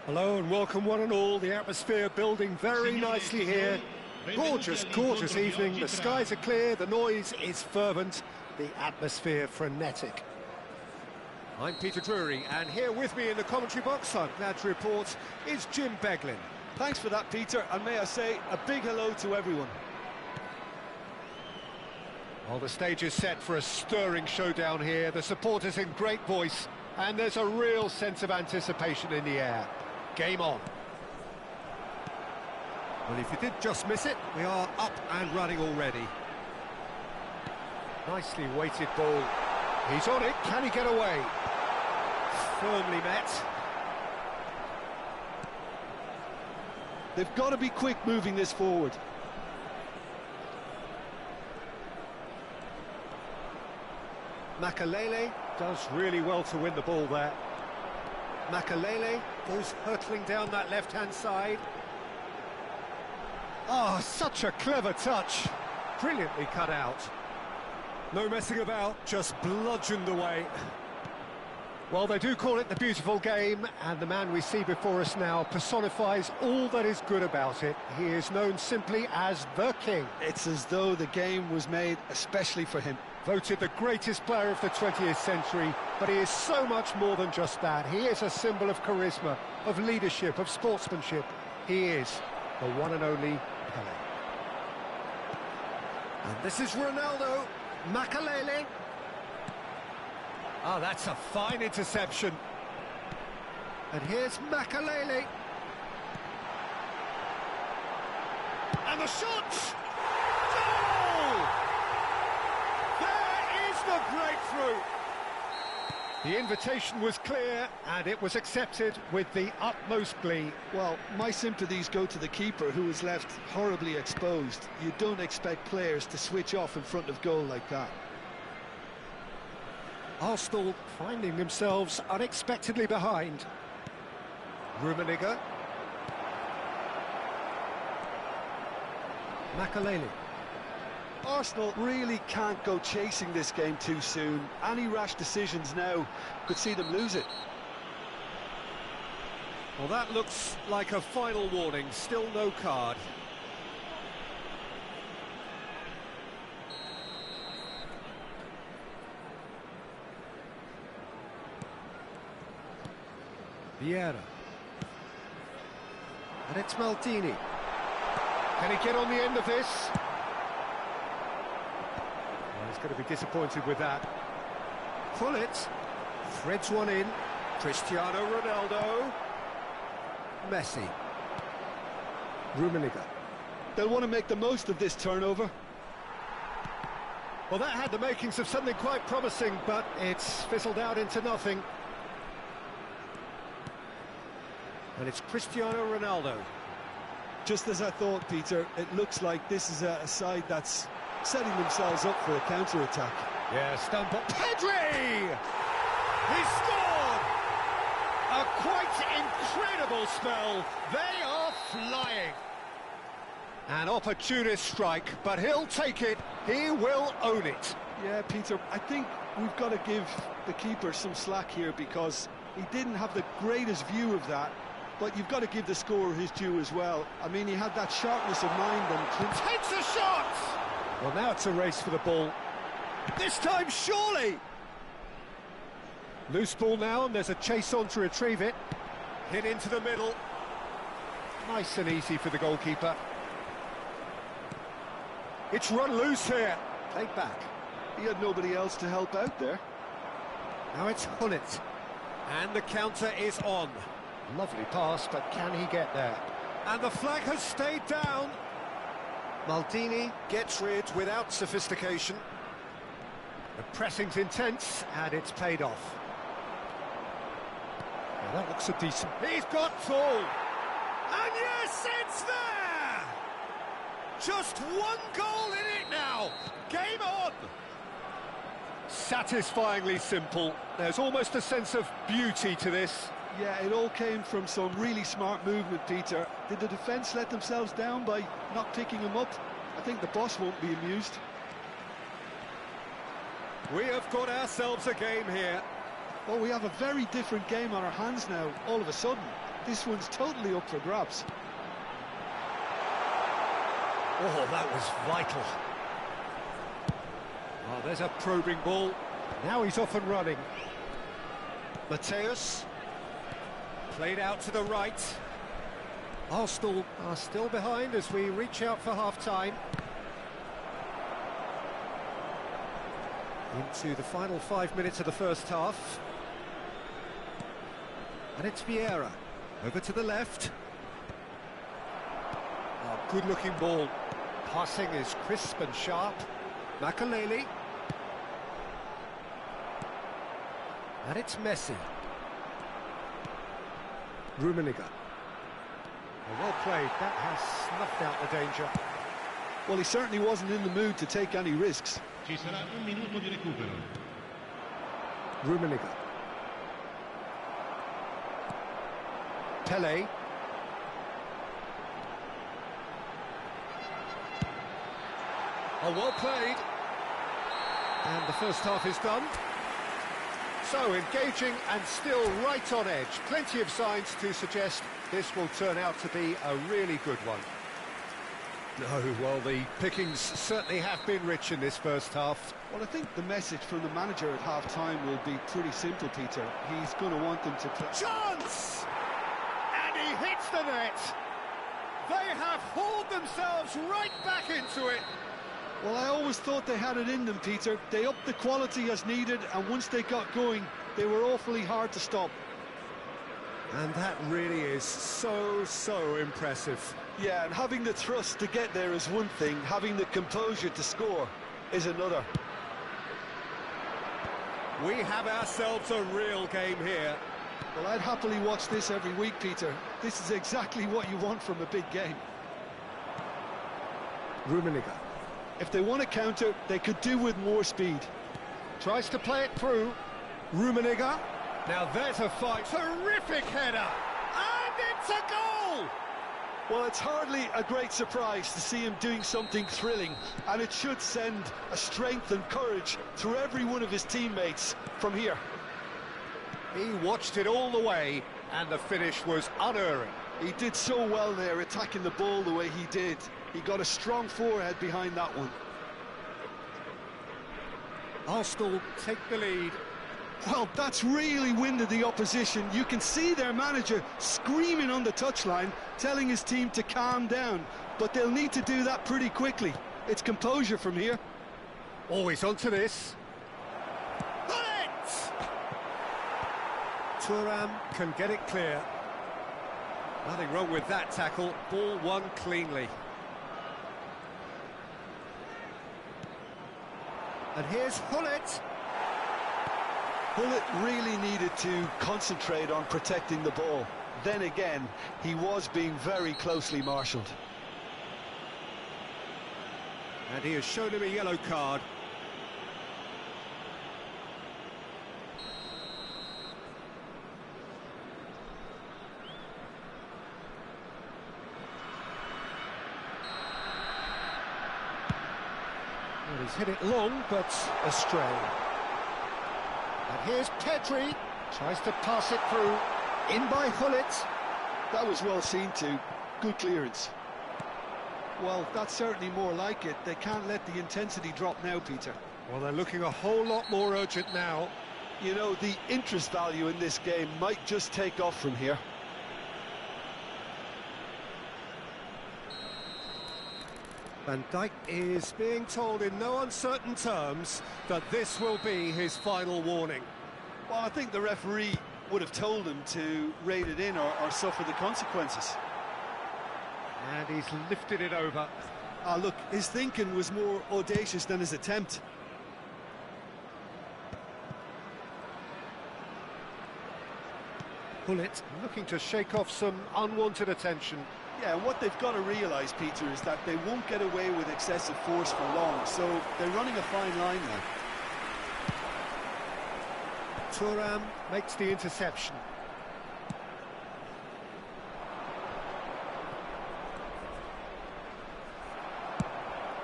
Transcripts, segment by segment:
Hello and welcome one and all. The atmosphere building very nicely here. Gorgeous, gorgeous evening. The skies are clear, the noise is fervent, the atmosphere frenetic. I'm Peter Drury, and here with me in the commentary box, I'm glad to report, is Jim Beglin. Thanks for that, Peter, and may I say a big hello to everyone. Well, the stage is set for a stirring showdown here. The supporters in great voice, and there's a real sense of anticipation in the air. Game on. Well, if you did just miss it, we are up and running already. Nicely weighted ball. He's on it. Can he get away? Firmly met. They've got to be quick moving this forward. Makalele does really well to win the ball there. Makalele goes hurtling down that left-hand side. Oh, such a clever touch. Brilliantly cut out. No messing about, just bludgeoned away. Well, they do call it the beautiful game, and the man we see before us now personifies all that is good about it. He is known simply as the King. It's as though the game was made especially for him. Voted the greatest player of the 20th century, but he is so much more than just that. He is a symbol of charisma, of leadership, of sportsmanship. He is the one and only Pelé. And this is Ronaldo. Makalele. Oh, that's a fine interception. And here's Makalele. And the shot! Goal! There is the breakthrough. The invitation was clear, and it was accepted with the utmost glee. Well, my sympathies go to the keeper, who was left horribly exposed. You don't expect players to switch off in front of goal like that. Arsenal finding themselves unexpectedly behind. Rummenigge. Makalele. Arsenal really can't go chasing this game too soon. Any rash decisions now could see them lose it. Well, that looks like a final warning. Still no card. Vieira. And it's Maldini. Can he get on the end of this? Well, he's going to be disappointed with that. Pullet. Threads one in. Cristiano Ronaldo. Messi. Rummenigge. They'll want to make the most of this turnover. Well, that had the makings of something quite promising, but it's fizzled out into nothing. And it's Cristiano Ronaldo. Just as I thought, Peter, it looks like this is a side that's setting themselves up for a counter-attack. Yeah, stun ball. Pedri! He scored! A quite incredible spell. They are flying. An opportunist strike, but he'll take it. He will own it. Yeah, Peter, I think we've got to give the keeper some slack here, because he didn't have the greatest view of that. But you've got to give the scorer his due as well. I mean, he had that sharpness of mind and takes a shot! Well, now it's a race for the ball. This time, surely! Loose ball now, and there's a chase on to retrieve it. Hit into the middle. Nice and easy for the goalkeeper. It's run loose here. Played back. He had nobody else to help out there. Now it's Hullet. And the counter is on. Lovely pass, but can he get there? And the flag has stayed down. Maldini gets rid without sophistication. The pressing's intense, and it's paid off. Now that looks a decent... He's got full! And yes, it's there! Just one goal in it now! Game on! Satisfyingly simple. There's almost a sense of beauty to this. Yeah, it all came from some really smart movement, Peter. Did the defence let themselves down by not picking him up? I think the boss won't be amused. We have got ourselves a game here. Well, we have a very different game on our hands now, all of a sudden. This one's totally up for grabs. Oh, that was vital. Oh, there's a probing ball. Now he's off and running. Mateus. Played out to the right. Arsenal are still behind as we reach out for half-time. Into the final 5 minutes of the first half. And it's Vieira. Over to the left. Oh, good-looking ball. Passing is crisp and sharp. Makaleli. And it's Messi. Rummenigge. Well played. That has snuffed out the danger. Well, he certainly wasn't in the mood to take any risks. Ci sarà un minuto di recupero. Rummenigge. Pele. Oh, well played. And the first half is done. So, engaging and still right on edge. Plenty of signs to suggest this will turn out to be a really good one. No, well, the pickings certainly have been rich in this first half. Well, I think the message from the manager at half-time will be pretty simple, Peter. He's going to want them to play. Chance! And he hits the net. They have hauled themselves right back into it. Well, I always thought they had it in them, Peter. They upped the quality as needed, and once they got going, they were awfully hard to stop. And that really is so impressive. Yeah, and having the thrust to get there is one thing, having the composure to score is another. We have ourselves a real game here. Well, I'd happily watch this every week, Peter. This is exactly what you want from a big game. Rummenigge. If they want to counter, they could do with more speed. Tries to play it through. Rummenigge. Now there's a fight. Terrific header. And it's a goal! Well, it's hardly a great surprise to see him doing something thrilling, and it should send a strength and courage through every one of his teammates from here. He watched it all the way, and the finish was unerring. He did so well there, attacking the ball the way he did. He got a strong forehead behind that one. Arsenal take the lead. Well, that's really winded the opposition. You can see their manager screaming on the touchline, telling his team to calm down. But they'll need to do that pretty quickly. It's composure from here. Always onto this. Bullet! Thuram can get it clear. Nothing wrong with that tackle. Ball won cleanly. And here's Hullet. Hullet really needed to concentrate on protecting the ball. Then again, he was being very closely marshalled. And he has shown him a yellow card. Well, he's hit it long, but astray. And here's Pedri, tries to pass it through, in by Hullet. That was well seen too, good clearance. Well, that's certainly more like it. They can't let the intensity drop now, Peter. Well, they're looking a whole lot more urgent now. You know, the interest value in this game might just take off from here. Van Dijk is being told in no uncertain terms that this will be his final warning. Well, I think the referee would have told him to rate it in or suffer the consequences. And he's lifted it over. Look, his thinking was more audacious than his attempt. Bullet looking to shake off some unwanted attention. Yeah, what they've got to realise, Peter, is that they won't get away with excessive force for long, so they're running a fine line now. Thuram makes the interception.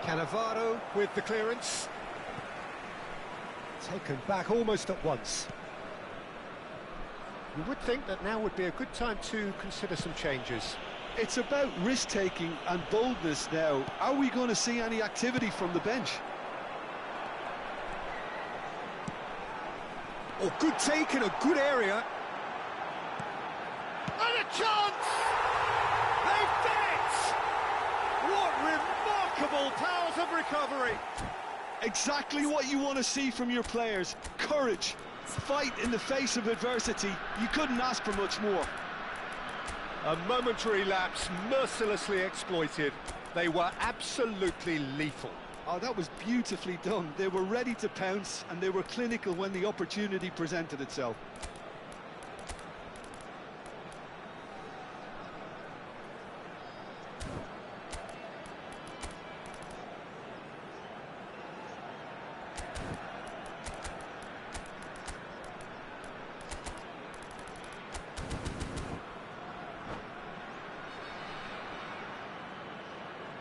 Cannavaro with the clearance. Taken back almost at once. You would think that now would be a good time to consider some changes. It's about risk-taking and boldness now. Are we going to see any activity from the bench? Oh, good take in a good area. And a chance! They've done it! What remarkable powers of recovery! Exactly what you want to see from your players. Courage, fight in the face of adversity. You couldn't ask for much more. A momentary lapse mercilessly exploited. They were absolutely lethal. Oh, that was beautifully done. They were ready to pounce, and they were clinical when the opportunity presented itself.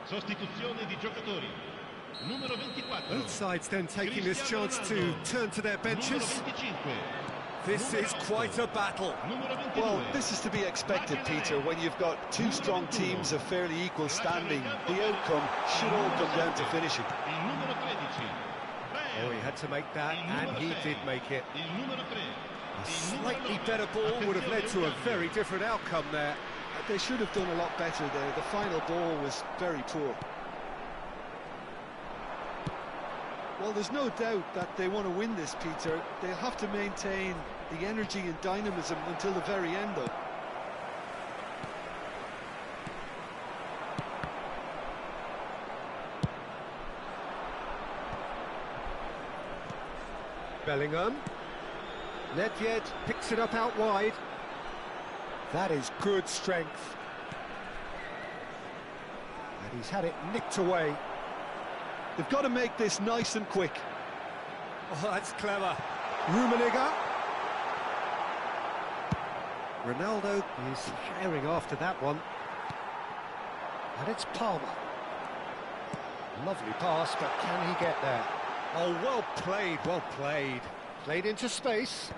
Sostituzione di giocatori. Numero 24. Both sides then taking this chance to turn to their benches. This is quite a battle. Well, this is to be expected, Peter, when you've got two strong teams of fairly equal standing. The outcome should all come down to finishing. Oh, he had to make that, and he did make it. A slightly better ball would have led to a very different outcome there. They should have done a lot better there. The final ball was very poor. Well, there's no doubt that they want to win this, Peter. They'll have to maintain the energy and dynamism until the very end, though. Bellingham. Nedved picks it up out wide. That is good strength. And he's had it nicked away. They've got to make this nice and quick. Oh, that's clever. Rummenigge. Ronaldo is firing after that one. And it's Palmer. Lovely pass, but can he get there? Oh, well played, well played. Played into space.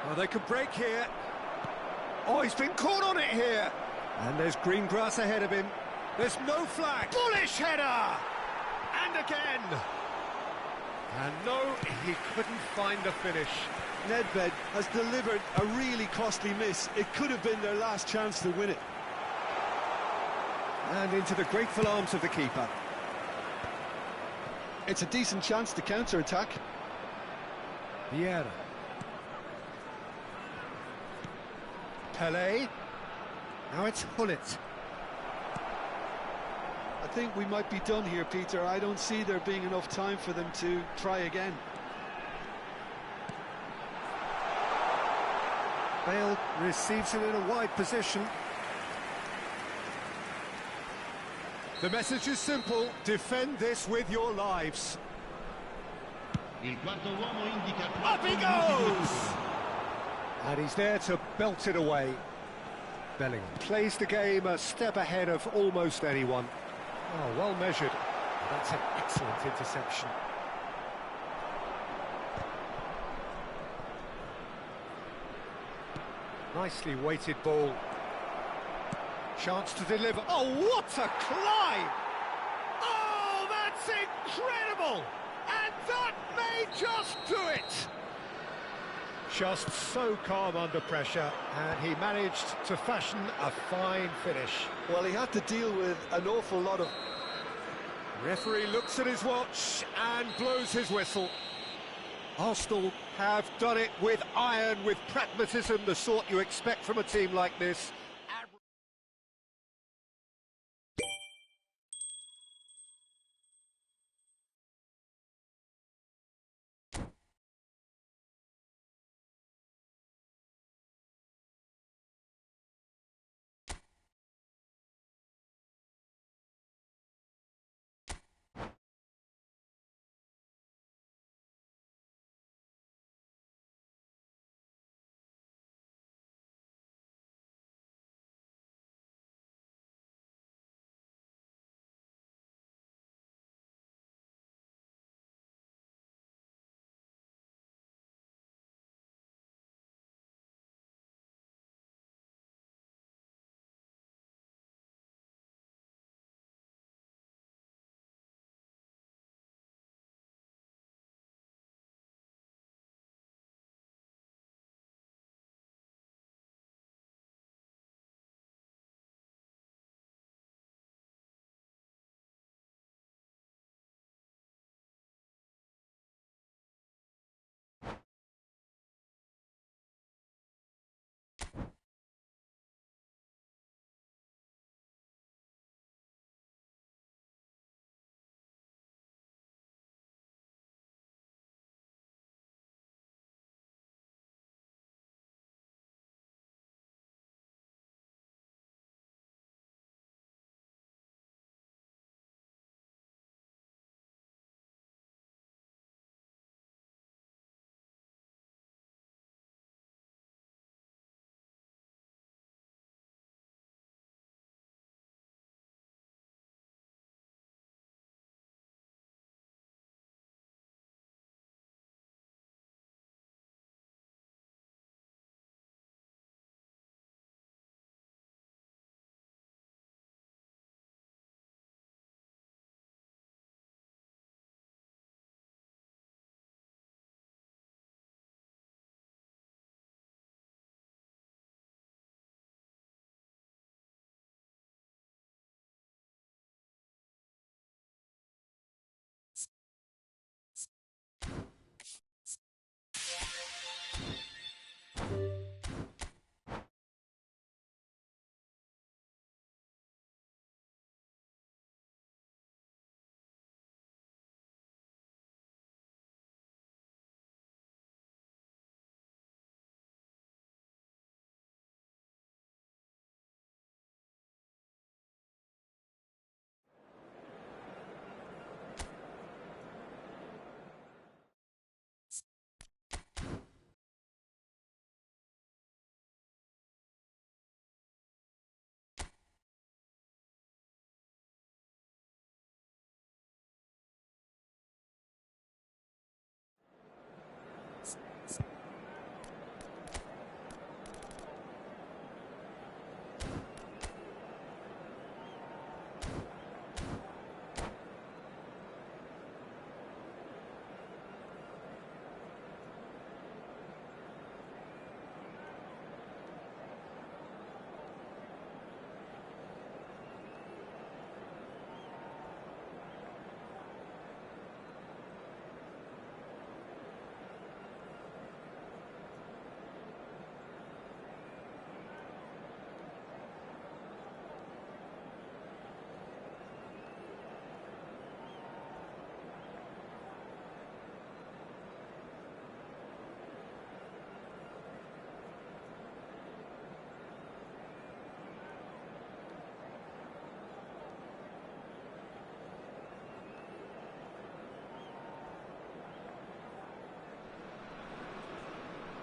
Oh, they could break here. Oh, he's been caught on it here. And there's green grass ahead of him. There's no flag. Bullish header! And again. And no, he couldn't find the finish. Nedved has delivered a really costly miss. It could have been their last chance to win it. And into the grateful arms of the keeper. It's a decent chance to counter-attack. Vieira. Pelé. Now it's Hullet. I think we might be done here, Peter. I don't see there being enough time for them to try again. Bale receives it in a wide position. The message is simple: defend this with your lives. Up he goes! And he's there to belt it away. Bellingham plays the game a step ahead of almost anyone. Oh, well measured. That's an excellent interception. Nicely weighted ball. Chance to deliver. Oh, what a climb! Oh, that's incredible! And that may just do it! Just so calm under pressure, and he managed to fashion a fine finish. Well, he had to deal with an awful lot of Referee looks at his watch and blows his whistle. Arsenal have done it with iron, with pragmatism, the sort you expect from a team like this.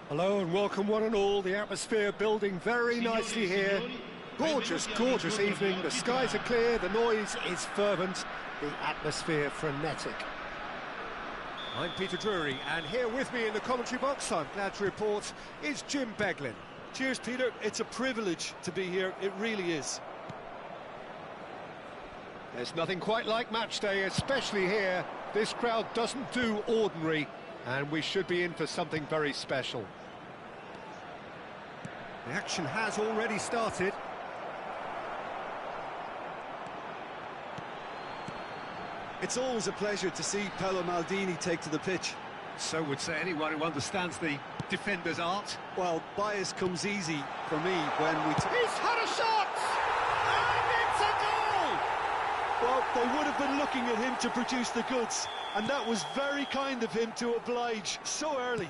Hello and welcome one and all. The atmosphere building very nicely here. Gorgeous, gorgeous evening. The skies are clear, the noise is fervent, the atmosphere frenetic. I'm Peter Drury, and here with me in the commentary box, I'm glad to report, is Jim Beglin. Cheers, Peter. It's a privilege to be here. It really is. There's nothing quite like match day, especially here. This crowd doesn't do ordinary, and we should be in for something very special. The action has already started. It's always a pleasure to see Paolo Maldini take to the pitch. So would say anyone who understands the defender's art. Well, bias comes easy for me when we... He's had a shot! And it's a goal! Well, they would have been looking at him to produce the goods, and that was very kind of him to oblige so early.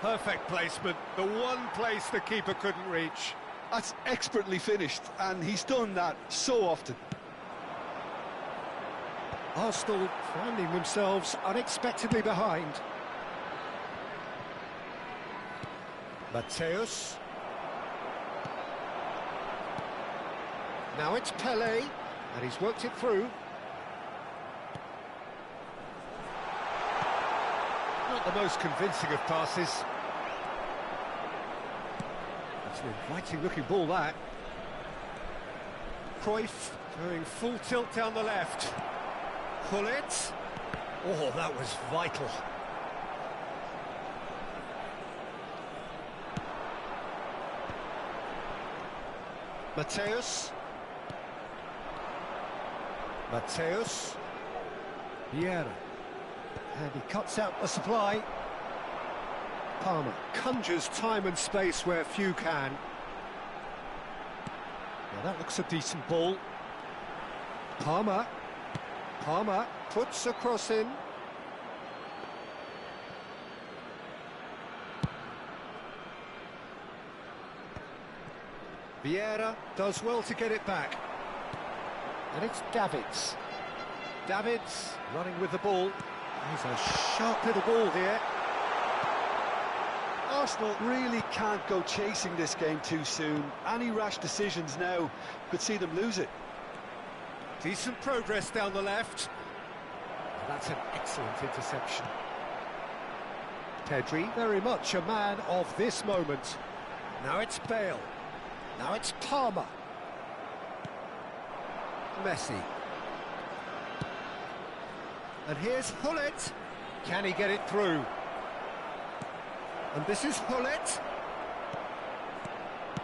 Perfect placement, the one place the keeper couldn't reach. That's expertly finished, and he's done that so often. Arsenal finding themselves unexpectedly behind. Mateus. Now it's Pelé, and he's worked it through. Not the most convincing of passes. That's an inviting-looking ball, that. Cruyff going full tilt down the left. Gullit. Oh, that was vital. Mateus. Vieira. And he cuts out the supply. Palmer conjures time and space where few can. Now that looks a decent ball. Palmer puts a cross in. Vieira does well to get it back. And it's Davids. Davids running with the ball. He's a sharp little ball here. Arsenal really can't go chasing this game too soon. Any rash decisions now could see them lose it. Decent progress down the left. And that's an excellent interception. Pedri, very much a man of this moment. Now it's Bale. Now it's Palmer. Messi. And here's Gullit. Can he get it through? And this is Gullit.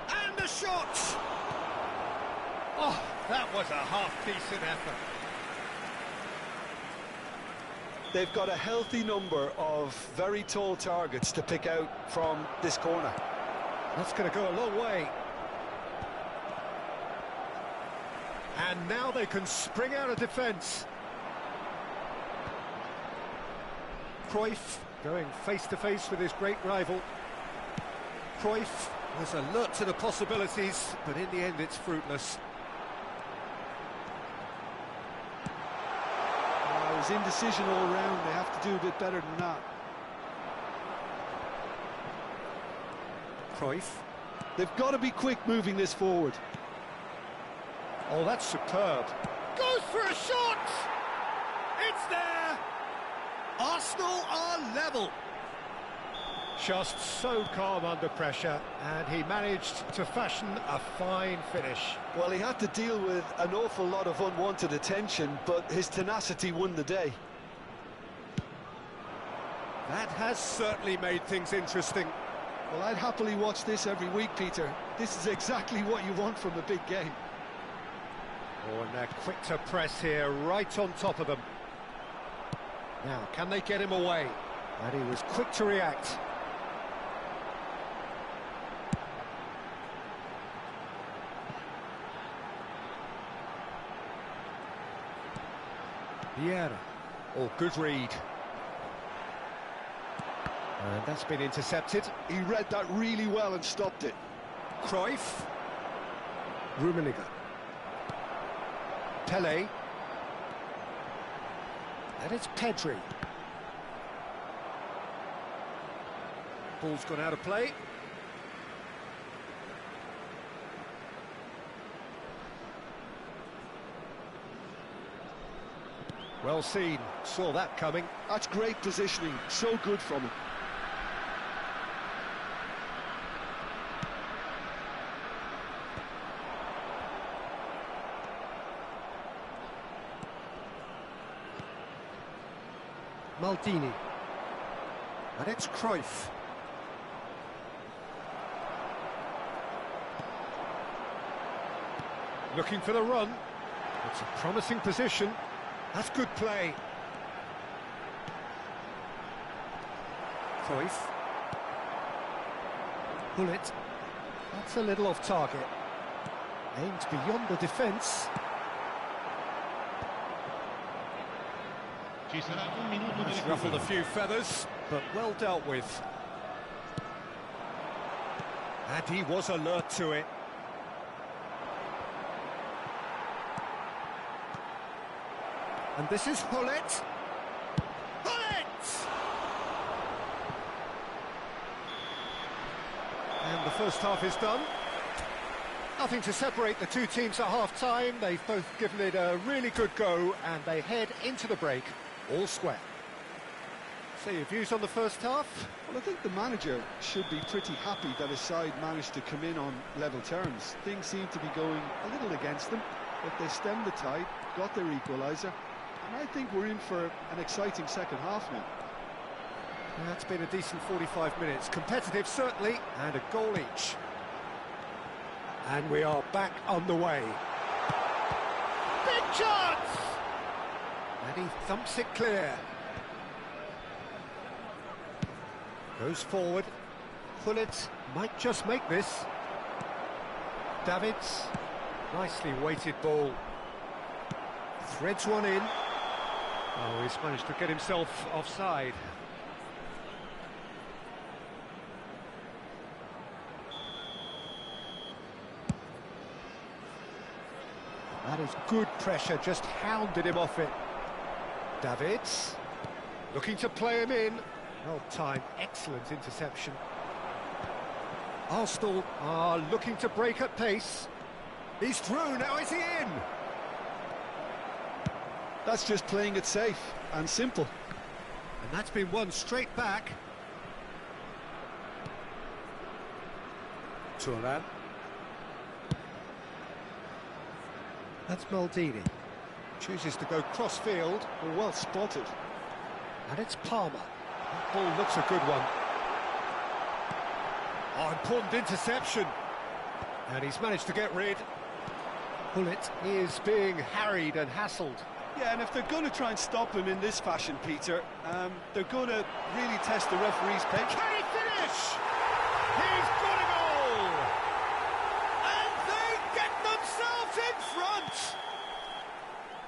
And the shot! Oh, that was a half-decent effort. They've got a healthy number of very tall targets to pick out from this corner. That's going to go a long way. And now they can spring out of defence. Cruyff going face-to-face with his great rival. Cruyff was alert to the possibilities, but in the end it's fruitless. It was indecision all round. They have to do a bit better than that. Cruyff. They've got to be quick moving this forward. Oh, that's superb. Goes for a shot! It's there! Arsenal are level. Just so calm under pressure, and he managed to fashion a fine finish. Well, he had to deal with an awful lot of unwanted attention, but his tenacity won the day. That has certainly made things interesting. Well, I'd happily watch this every week, Peter. This is exactly what you want from a big game. Oh, and they're quick to press here, right on top of them. Now, can they get him away? And he was quick to react. Vieira. Oh, good read. And that's been intercepted. He read that really well and stopped it. Cruyff. Rummenigge. Pelé. And it's Pedri. Ball's gone out of play. Well seen, saw that coming. That's great positioning, so good from him. Maldini. And it's Cruyff. Looking for the run. It's a promising position. That's good play. Cruyff. Bullet. That's a little off target. Aimed beyond the defence. Ci sarà un minuto di That's ruffled a recupero. few feathers, but well dealt with. And he was alert to it. And this is Hullet. Hullet! And the first half is done. Nothing to separate the two teams at half-time. They've both given it a really good go, and they head into the break all square. So your views on the first half? Well, I think the manager should be pretty happy that his side managed to come in on level terms. Things seem to be going a little against them, but they stemmed the tide, got their equaliser, and I think we're in for an exciting second half now. That's been a decent 45 minutes. Competitive, certainly, and a goal each. And we are back on the way. Big chance! And he thumps it clear. Goes forward. Hullet might just make this. Davids. Nicely weighted ball. Threads one in. Oh, he's managed to get himself offside. That is good pressure, just hounded him off it. Davids, looking to play him in. Well timed, excellent interception. Arsenal are looking to break at pace. He's through, now is he in? That's just playing it safe and simple. And that's been won straight back. Turan. That's Maldini. Chooses to go cross-field. Well spotted. And it's Palmer. That ball looks a good one. Oh, important interception. And he's managed to get rid. Hullet is being harried and hassled. Yeah, and if they're going to try and stop him in this fashion, Peter, they're going to really test the referee's patience. Can he finish? He's got a goal! And they get themselves in front!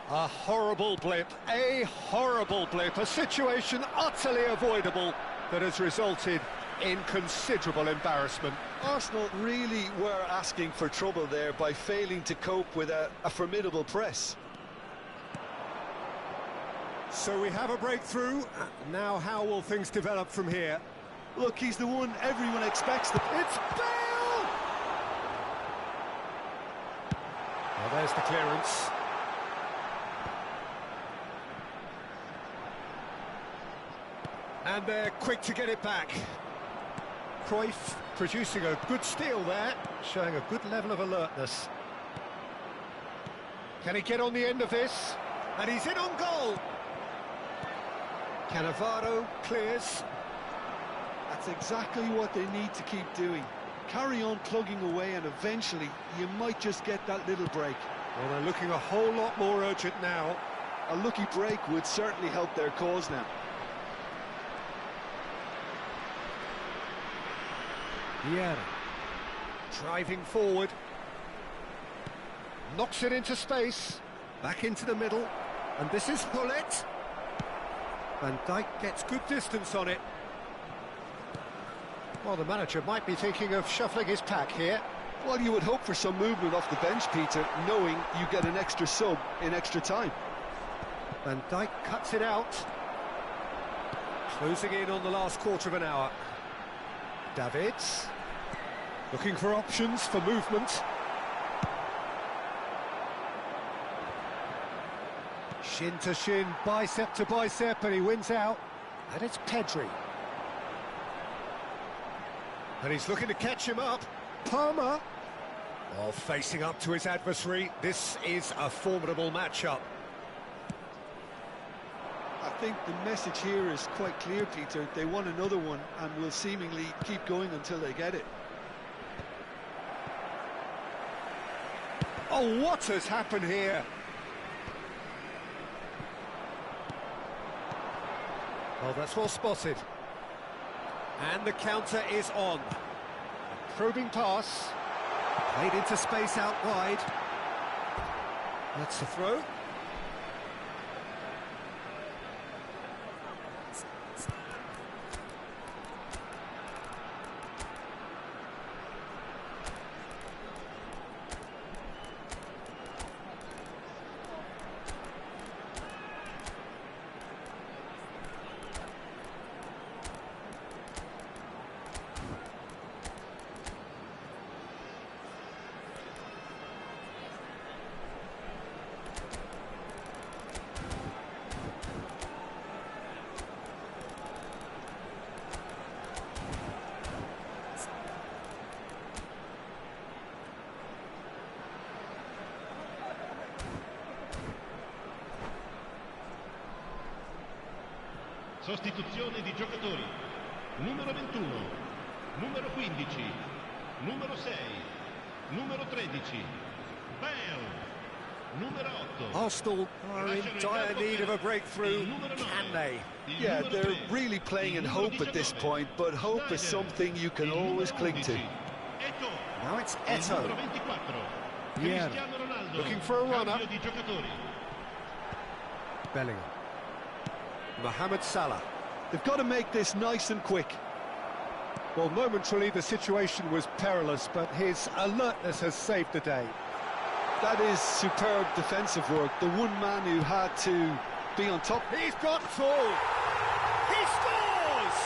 A horrible blip, a situation utterly avoidable that has resulted in considerable embarrassment. Arsenal really were asking for trouble there by failing to cope with a formidable press. So we have a breakthrough. Now how will things develop from here? Look, he's the one everyone expects. It's Bale! Well, there's the clearance. And they're quick to get it back. Cruyff producing a good steal there, showing a good level of alertness. Can he get on the end of this? And he's in on goal! Cannavaro clears. That's exactly what they need to keep doing. Carry on plugging away and eventually you might just get that little break. Well, they're looking a whole lot more urgent now. A lucky break would certainly help their cause now. Vieira driving forward, knocks it into space, back into the middle, and this is Hullet. Van Dijk gets good distance on it. Well, the manager might be thinking of shuffling his pack here. Well, you would hope for some movement off the bench, Peter, knowing you get an extra sub in extra time. Van Dijk cuts it out, closing in on the last quarter of an hour. Davids looking for options for movement. Shin to shin, bicep to bicep, and he wins out. And it's Pedri. And he's looking to catch him up. Palmer. Oh, facing up to his adversary. This is a formidable matchup. I think the message here is quite clear, Peter. They want another one and will seemingly keep going until they get it. Oh, what has happened here? Well, that's well spotted. And the counter is on. Probing pass. Played into space out wide. That's the throw. Sostituzione di giocatori. Numero 21, numero 15, numero 6, numero 13, Bale, numero 8. Arsenal are in dire need of a breakthrough. Can they? Yeah, they're really playing in hope at this point, but hope is something you can always cling to. Now it's Eto. Yeah, looking for a runner. Bellingham. Mohamed Salah. They've got to make this nice and quick. Well, momentarily the situation was perilous, but his alertness has saved the day. That is superb defensive work. The one man who had to be on top. He's got full. He scores!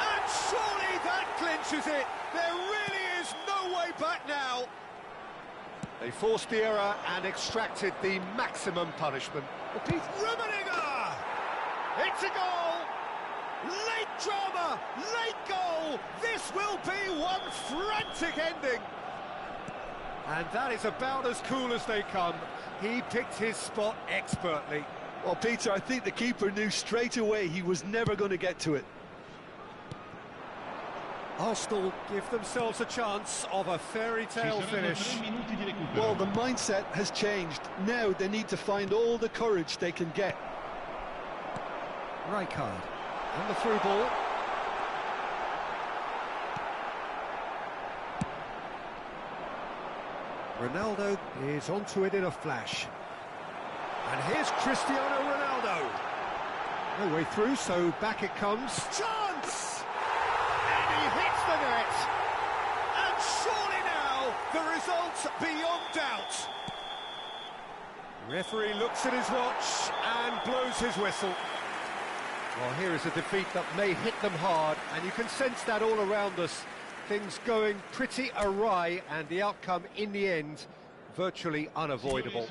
And surely that clinches it. There really is no way back now. They forced the error and extracted the maximum punishment. Rummenigge! It's a goal! Late drama! Late goal! This will be one frantic ending! And that is about as cool as they come. He picked his spot expertly. Well, Peter, I think the keeper knew straight away he was never going to get to it. Arsenal give themselves a chance of a fairy tale finish. Well, the mindset has changed. Now they need to find all the courage they can get. Rijkaard, and the through ball. Ronaldo is onto it in a flash. And here's Cristiano Ronaldo. No way through, so back it comes. Chance! And he hits the net. And surely now, the result beyond doubt. Referee looks at his watch and blows his whistle. Well, here is a defeat that may hit them hard, and you can sense that all around us. Things going pretty awry, and the outcome, in the end, virtually unavoidable.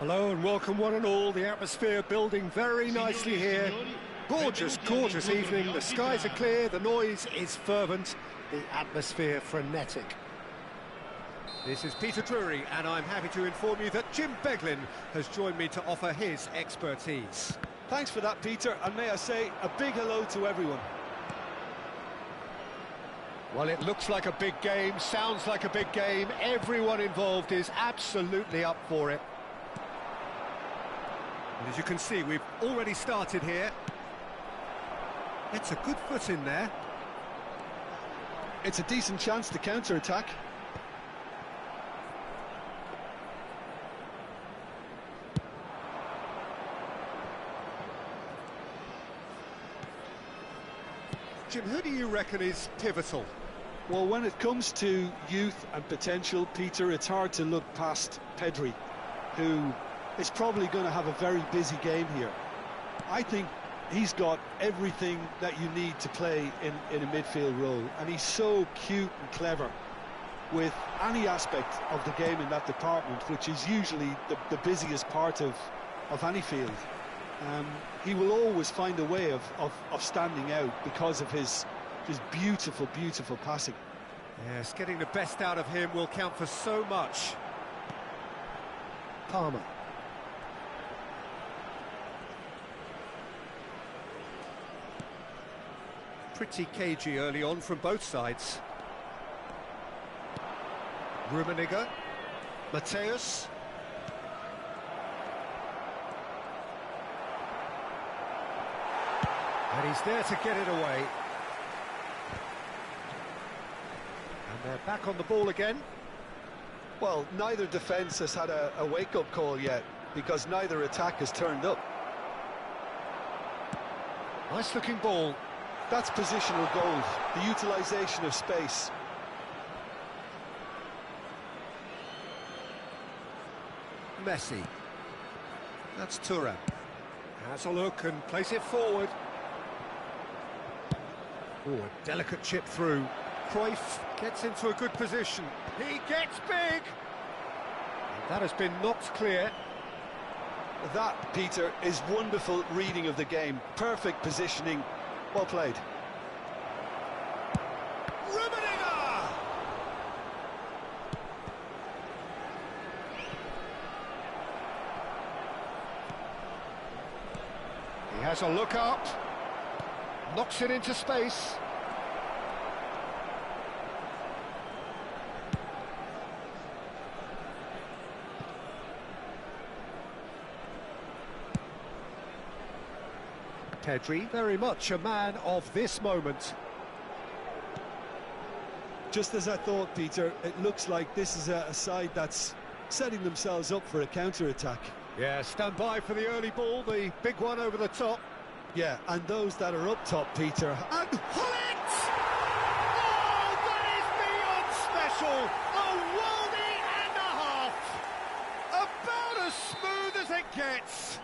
Hello and welcome one and all. The atmosphere building very nicely here. Gorgeous, gorgeous evening. The skies are clear, the noise is fervent, the atmosphere frenetic. This is Peter Drury, and I'm happy to inform you that Jim Beglin has joined me to offer his expertise. Thanks for that, Peter, and may I say a big hello to everyone. Well, it looks like a big game, sounds like a big game. Everyone involved is absolutely up for it. And as you can see, we've already started here. It's a good foot in there. It's a decent chance to counter-attack. Jim, who do you reckon is pivotal? Well, when it comes to youth and potential, Peter, it's hard to look past Pedri, who is probably going to have a very busy game here. I think he's got everything that you need to play in a midfield role, and he's so cute and clever with any aspect of the game in that department, which is usually the busiest part of any field. He will always find a way of standing out because of his beautiful, beautiful passing. Yes, getting the best out of him will count for so much. Palmer. Pretty cagey early on from both sides. Rummenigge. Mateus. And he's there to get it away. And they're back on the ball again. Well, neither defence has had a wake-up call yet, because neither attack has turned up. Nice-looking ball. That's positional goals, the utilisation of space. Messi. That's Thuram. Has a look and plays it forward. Oh, a delicate chip through. Cruyff gets into a good position. He gets big! And that has been knocked clear. That, Peter, is wonderful reading of the game. Perfect positioning. Well played. Rummenigge! He has a look up. Knocks it into space. Pedri, very much a man of this moment. Just as I thought, Peter, it looks like this is a side that's setting themselves up for a counter-attack. Yeah, stand by for the early ball, the big one over the top. Yeah, and those that are up top, Peter. And Hullet! Oh, that is beyond special! A worldie and a half! About as smooth as it gets.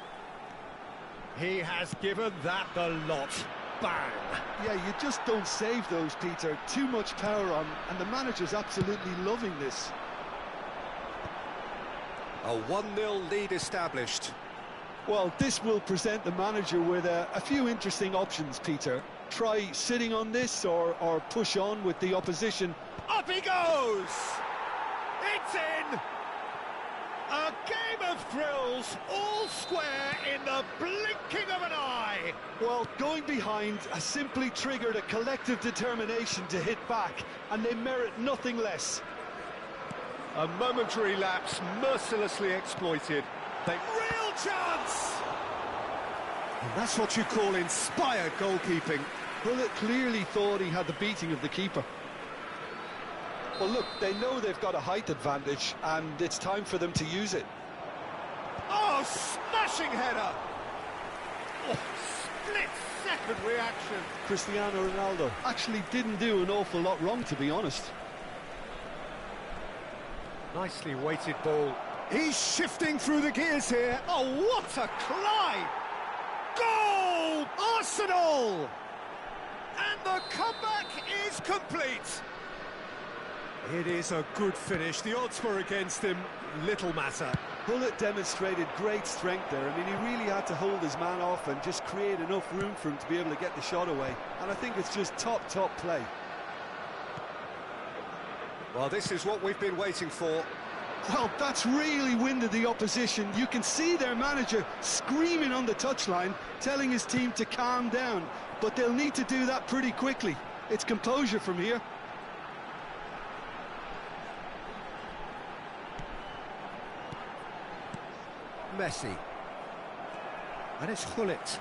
He has given that the lot. Bang! Yeah, you just don't save those, Peter. Too much power on, and the manager's absolutely loving this. A 1-0 lead established. Well, this will present the manager with a few interesting options, Peter. Try sitting on this or push on with the opposition. Up he goes! It's in! A game of thrills, all square in the blinking of an eye. Well, going behind has simply triggered a collective determination to hit back, and they merit nothing less. A momentary lapse mercilessly exploited. Real chance! And that's what you call inspired goalkeeping. Well, it clearly thought he had the beating of the keeper. Well, look, they know they've got a height advantage, and it's time for them to use it. Oh, smashing header! Oh, split-second reaction. Cristiano Ronaldo actually didn't do an awful lot wrong, to be honest. Nicely weighted ball. He's shifting through the gears here. Oh, what a climb! Goal! Arsenal! And the comeback is complete. It is a good finish. The odds were against him. Little matter. Hullet demonstrated great strength there. I mean, he really had to hold his man off and just create enough room for him to be able to get the shot away. And I think it's just top play. Well, this is what we've been waiting for. Well, that's really winded the opposition. You can see their manager screaming on the touchline, telling his team to calm down. But they'll need to do that pretty quickly. It's composure from here. Messi. And it's Hullet.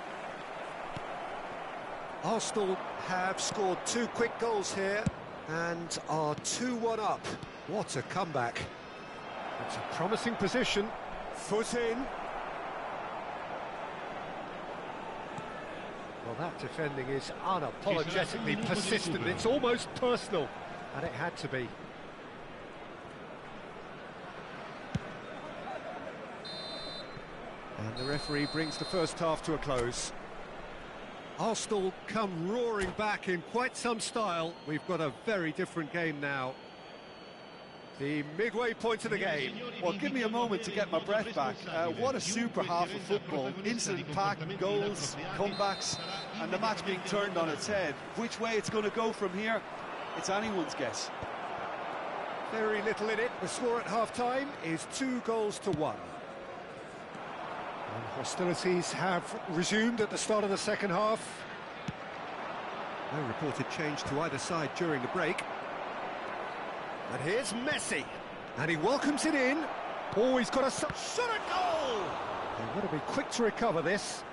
Arsenal have scored 2 quick goals here and are 2-1 up. What a comeback. It's a promising position. Foot in. Well, that defending is unapologetically persistent. It's almost personal, and it had to be. And the referee brings the first half to a close. Arsenal come roaring back in quite some style. We've got a very different game now. The midway point of the game. Well, give me a moment to get my breath back. What a super half of football. Incident-packed goals, comebacks, and the match being turned on its head. Which way it's going to go from here, it's anyone's guess. Very little in it. The score at half-time is 2-1. And hostilities have resumed at the start of the second half. No reported change to either side during the break. And here's Messi, and he welcomes it in. Oh, he's got a shot at goal! They've got to be quick to recover this.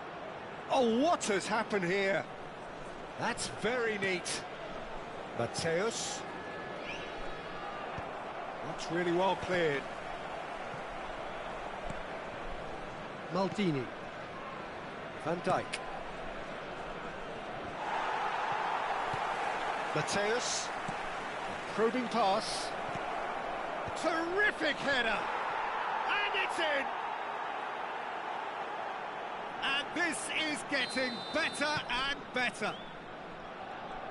Oh, what has happened here? That's very neat. Mateus. That's really well cleared. Maldini. Van Dijk. Mateus. Probing pass. Terrific header. And it's in. And this is getting better and better.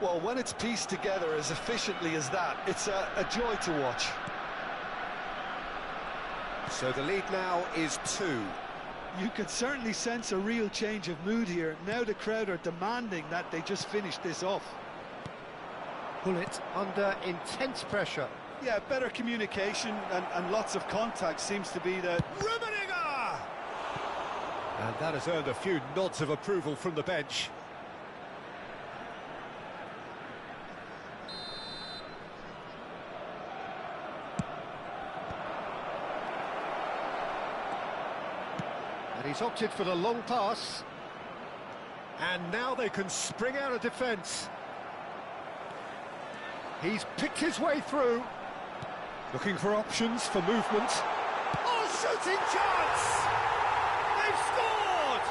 Well, when it's pieced together as efficiently as that, it's a joy to watch. So the lead now is 2. You can certainly sense a real change of mood here. Now the crowd are demanding that they just finish this off. Hullet under intense pressure. Yeah, better communication and lots of contact seems to be the... Rummenigge! And that has earned a few nods of approval from the bench. And he's opted for the long pass. And now they can spring out of defence. He's picked his way through. Looking for options for movement. Oh, shooting chance! They've scored!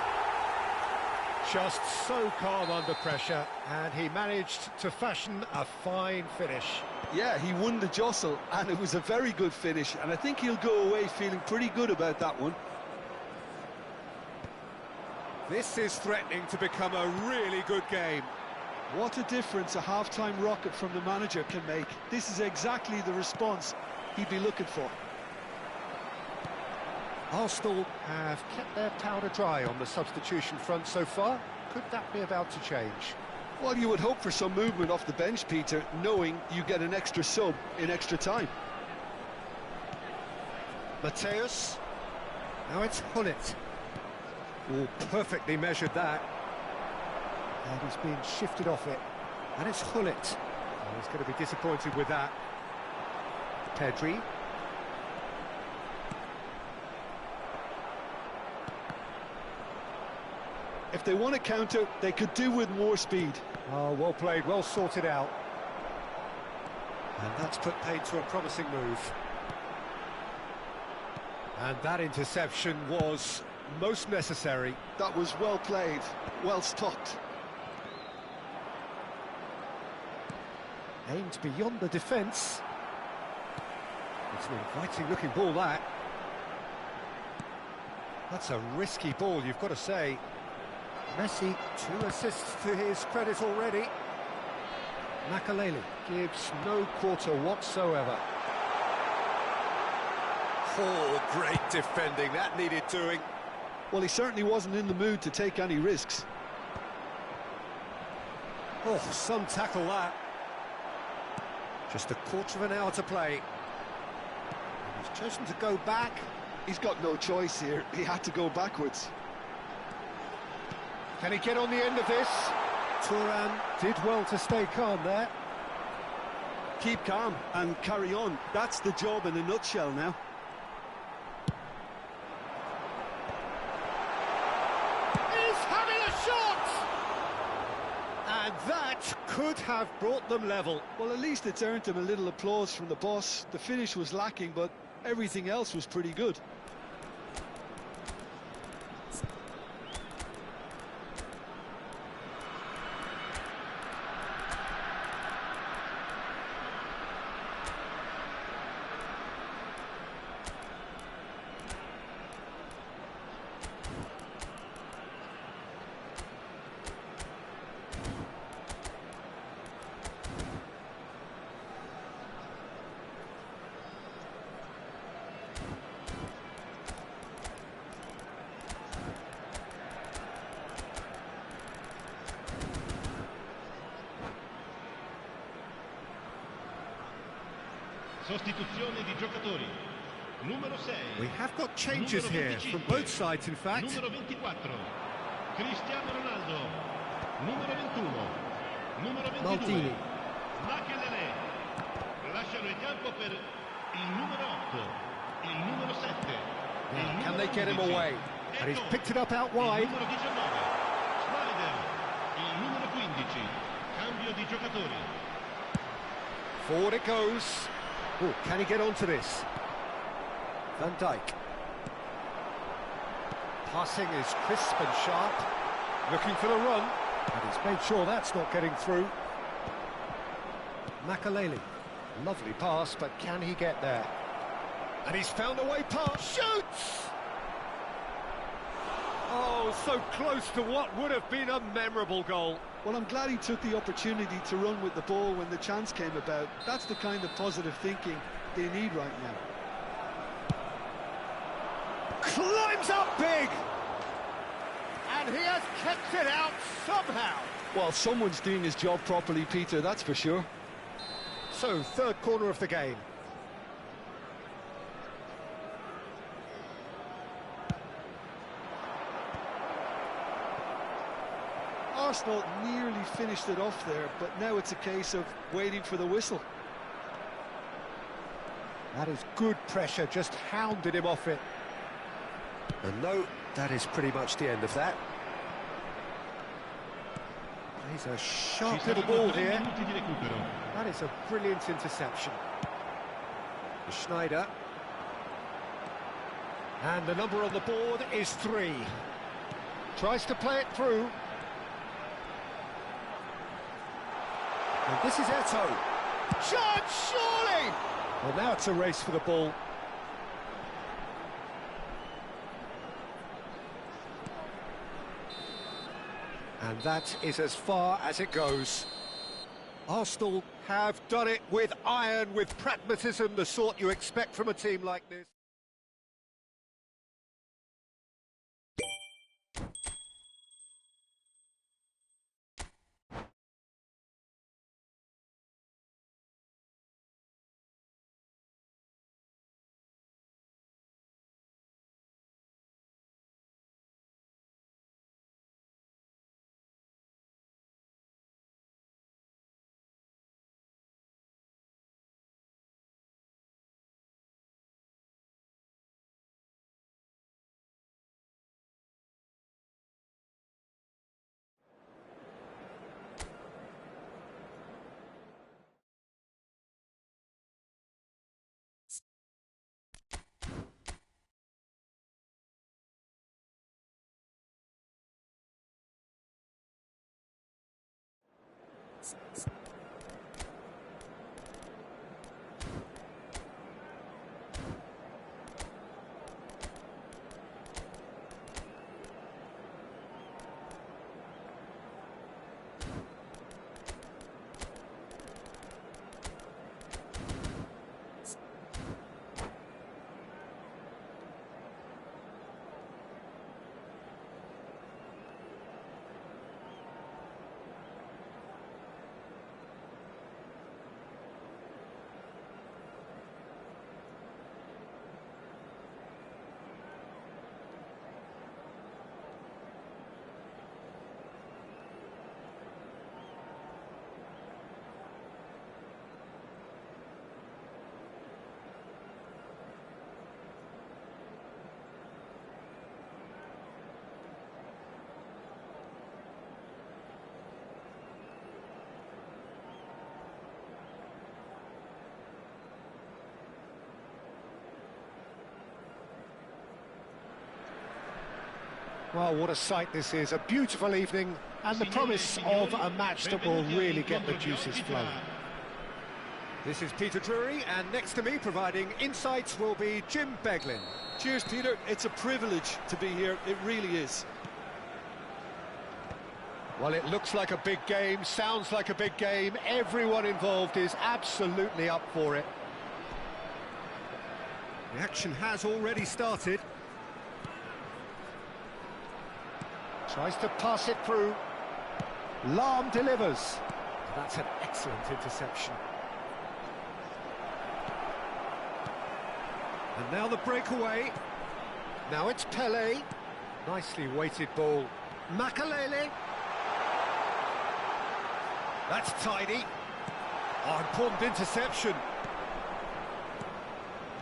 Just so calm under pressure, and he managed to fashion a fine finish. Yeah, he won the jostle, and it was a very good finish, and I think he'll go away feeling pretty good about that one. This is threatening to become a really good game. What a difference a half-time rocket from the manager can make. This is exactly the response he'd be looking for. Arsenal have kept their powder dry on the substitution front so far. Could that be about to change? Well, you would hope for some movement off the bench, Peter, knowing you get an extra sub in extra time. Mateus. Now it's Hullet. Oh, perfectly measured that. And he's being shifted off it. And it's Hullet. Oh, he's going to be disappointed with that. Pedri. If they want to counter, they could do with more speed. Oh, well played, well sorted out. And that's put paid to a promising move. And that interception was most necessary. That was well played, well stopped. Aimed beyond the defence. It's an inviting looking ball, that. That's a risky ball, you've got to say. Messi, 2 assists to his credit already. Makaleli gives no quarter whatsoever. Oh, great defending, that needed doing. Well, he certainly wasn't in the mood to take any risks. Oh, some tackle that. Just a quarter of an hour to play. He's chosen to go back. He's got no choice here. He had to go backwards. Can he get on the end of this? Turan did well to stay calm there. Keep calm and carry on. That's the job in a nutshell now. He's having a shot! And that could have brought them level. Well, at least it's earned him a little applause from the boss. The finish was lacking, but everything else was pretty good. Sostituzione di giocatori. Numero 6. We have got changes here from both sides, in fact. Numero 24. Cristiano Ronaldo. Numero 21. Numero 22. Maldini. Makelele. Lasciano il campo per il numero 8. Il numero 7. Now, can they get him away? And he's picked it up out wide. Il numero 19. Snyder. Il numero 15. Cambio di giocatori. Forward it goes. Oh, can he get onto this? Van Dijk. Passing is crisp and sharp. Looking for the run. And he's made sure that's not getting through. Makaleli. Lovely pass, but can he get there? And he's found a way past. Shoots! Oh, so close to what would have been a memorable goal. Well, I'm glad he took the opportunity to run with the ball when the chance came about. That's the kind of positive thinking they need right now. Climbs up big! And he has kept it out somehow. Well, someone's doing his job properly, Peter, that's for sure. So, third corner of the game. Arsenal nearly finished it off there, but now it's a case of waiting for the whistle. That is good pressure, just hounded him off it. And no, that is pretty much the end of that. He's a sharp little ball here. That is a brilliant interception. Schneider. And the number on the board is 3. Tries to play it through. And this is Eto. Chance, surely! Well, now it's a race for the ball. And that is as far as it goes. Arsenal have done it with iron, with pragmatism, the sort you expect from a team like this. Well, what a sight this is, a beautiful evening, and the promise of a match that will really get the juices flowing. This is Peter Drury, and next to me providing insights will be Jim Beglin. Cheers, Peter. It's a privilege to be here, it really is. Well, it looks like a big game, sounds like a big game, everyone involved is absolutely up for it. The action has already started. Tries to pass it through. Lahm delivers. That's an excellent interception. And now the breakaway. Now it's Pelé. Nicely weighted ball. Makalele. That's tidy. Oh, important interception.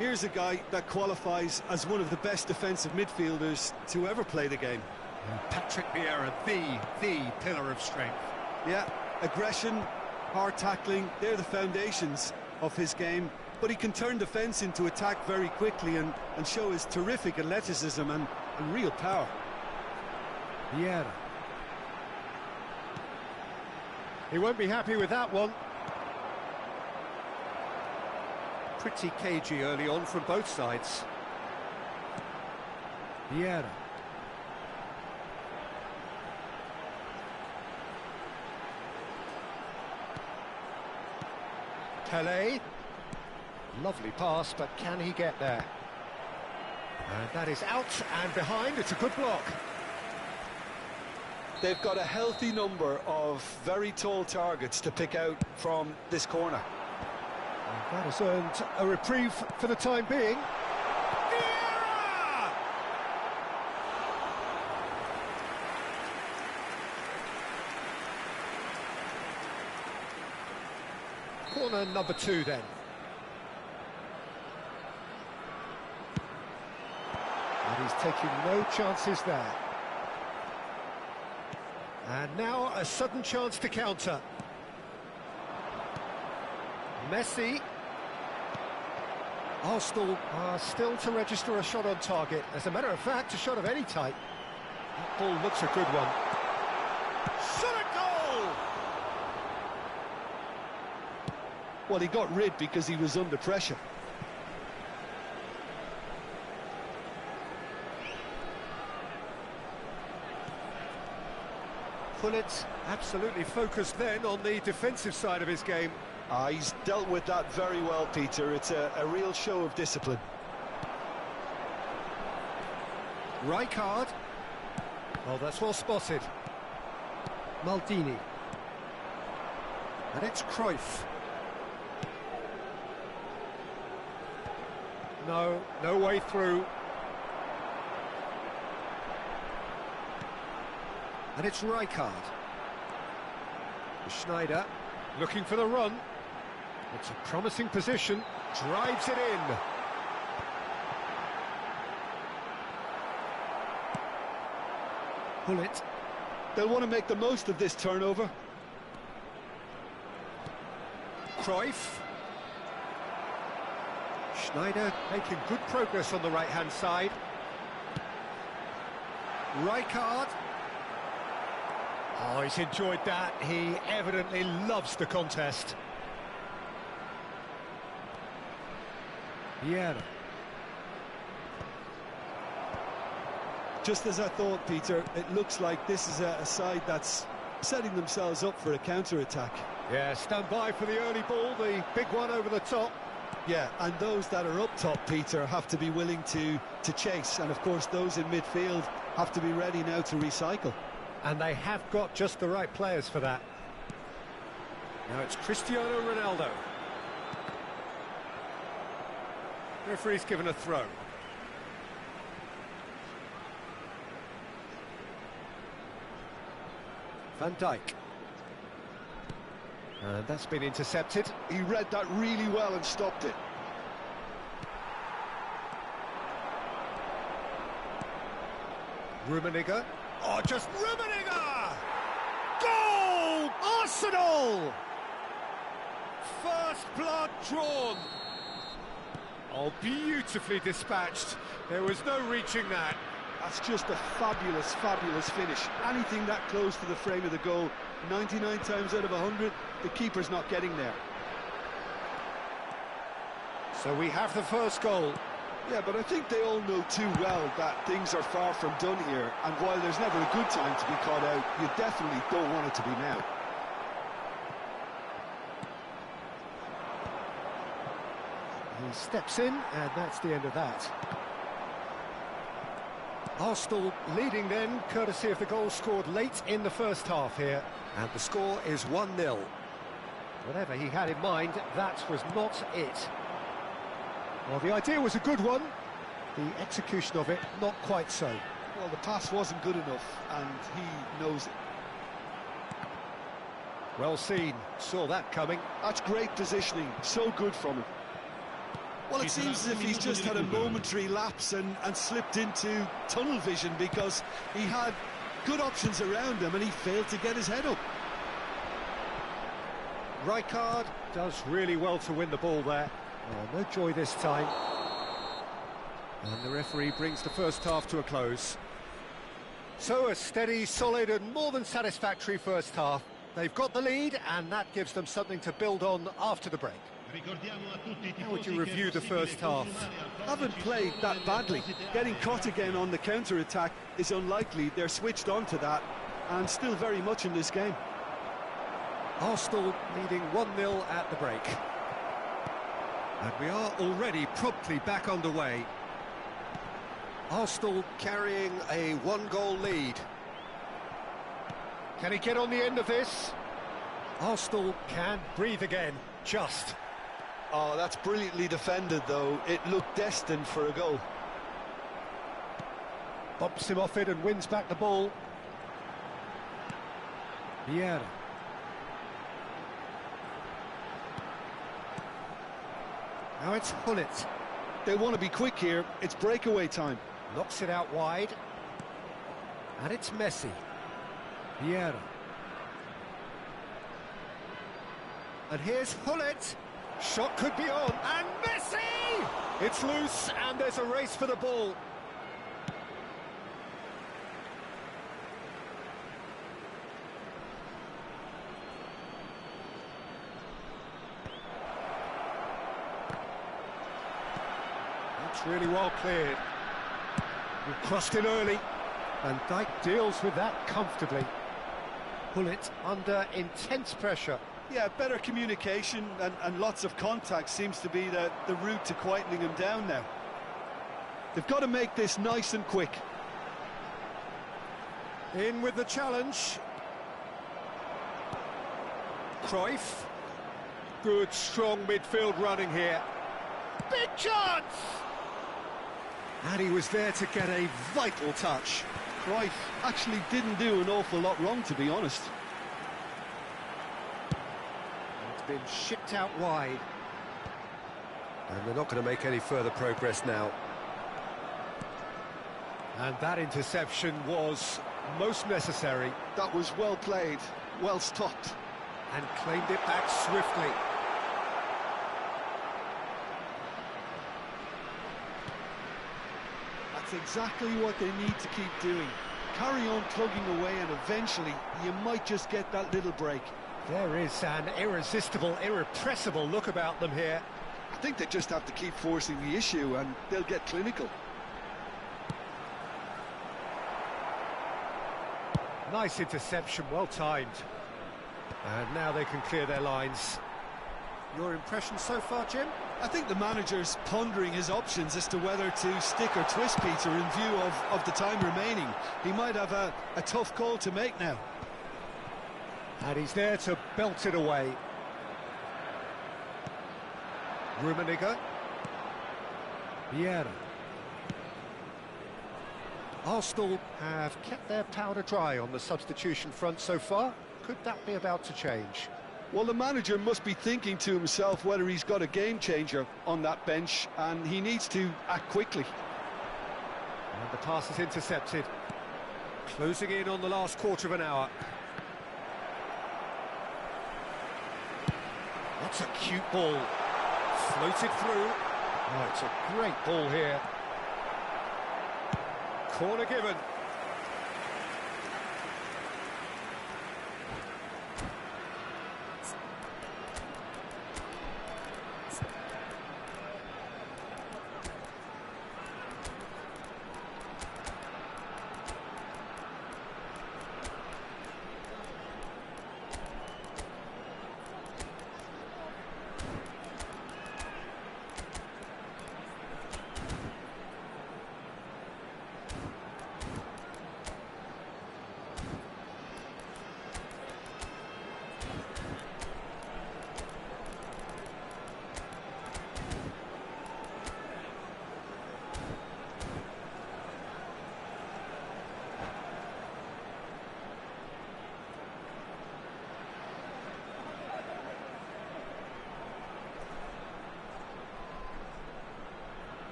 Here's a guy that qualifies as one of the best defensive midfielders to ever play the game. Patrick Vieira, the pillar of strength. Yeah, aggression, hard tackling, they're the foundations of his game. But he can turn defence into attack very quickly and show his terrific athleticism and real power. Vieira. He won't be happy with that one. Pretty cagey early on from both sides. Vieira. Pelé. Lovely pass, but can he get there? And that is out and behind. It's a good block. They've got a healthy number of very tall targets to pick out from this corner. And that has earned a reprieve for the time being. Vieira! Corner number 2 then. And he's taking no chances there. And now a sudden chance to counter. Messi. Arsenal are still to register a shot on target. As a matter of fact, a shot of any type. That ball looks a good one. Shot a goal! Well, he got rid because he was under pressure. Pullet absolutely focused then on the defensive side of his game. He's dealt with that very well, Peter. It's a real show of discipline. Rijkaard. Well, that's well spotted. Maldini. And it's Cruyff. No way through. And it's Rijkaard. Schneider looking for the run. It's a promising position. Drives it in. Pullet. They'll want to make the most of this turnover. Cruyff. Schneider making good progress on the right-hand side. Rijkaard. Oh, he's enjoyed that. He evidently loves the contest. Vieira. Just as I thought, Peter, it looks like this is a side that's setting themselves up for a counter-attack. Yeah, stand by for the early ball, the big one over the top. Yeah, and those that are up top, Peter, have to be willing to chase. And, of course, those in midfield have to be ready now to recycle. And they have got just the right players for that. Now it's Cristiano Ronaldo. Referee's given a throw. Van Dijk. And that's been intercepted. He read that really well and stopped it. Rummenigge. Oh, just Rummenigge! Goal! Arsenal! First blood drawn. Oh, beautifully dispatched. There was no reaching that. That's just a fabulous, fabulous finish. Anything that close to the frame of the goal, 99 times out of 100, the keeper's not getting there. So we have the first goal. Yeah, but I think they all know too well that things are far from done here, and while there's never a good time to be caught out, you definitely don't want it to be now. He steps in, and that's the end of that. Arsenal leading then, courtesy of the goal scored late in the first half here. And the score is 1-0. Whatever he had in mind, that was not it. Well, the idea was a good one. The execution of it, not quite so. Well, the pass wasn't good enough, and he knows it. Well seen, saw that coming. That's great positioning, so good from him. Well, it seems as if he's just had a momentary lapse and slipped into tunnel vision, because he had good options around him and he failed to get his head up. Rijkaard does really well to win the ball there. Oh, no joy this time. And the referee brings the first half to a close. So a steady, solid and more than satisfactory first half. They've got the lead and that gives them something to build on after the break. How would you review the first half? Haven't played that badly. Getting caught again on the counter-attack is unlikely. They're switched on to that and still very much in this game. Arsenal leading 1-0 at the break. And we are already promptly back underway. Arsenal carrying a one-goal lead. Can he get on the end of this? Arsenal can breathe again, just. Oh, that's brilliantly defended, though. It looked destined for a goal. Bumps him off it and wins back the ball. Vieira. Now it's Hullet. They want to be quick here. It's breakaway time. Knocks it out wide. And it's Messi. Vieira. And here's Hullet. Shot could be on. And Messi! It's loose and there's a race for the ball. That's really well cleared. We've crossed it early. And Dijk deals with that comfortably. Hullet under intense pressure. Yeah, better communication and lots of contact seems to be the route to quietening him down now. They've got to make this nice and quick. In with the challenge. Cruyff. Good, strong midfield running here. Big chance! And he was there to get a vital touch. Cruyff actually didn't do an awful lot wrong, to be honest. It's been shipped out wide. And they're not going to make any further progress now. And that interception was most necessary. That was well played, well stopped. And claimed it back swiftly. That's exactly what they need to keep doing. Carry on plugging away and eventually you might just get that little break. There is an irresistible, irrepressible look about them here. I think they just have to keep forcing the issue and they'll get clinical. Nice interception, well timed. And now they can clear their lines. Your impression so far, Jim? I think the manager's pondering his options as to whether to stick or twist Peter in view of the time remaining. He might have a tough call to make now. And he's there to belt it away. Rummenigge. Vieira. Arsenal have kept their powder dry on the substitution front so far. Could that be about to change? Well, the manager must be thinking to himself whether he's got a game changer on that bench, and he needs to act quickly. And the pass is intercepted. Closing in on the last quarter of an hour. That's a cute ball. Floated through. Oh, it's a great ball here. Corner given.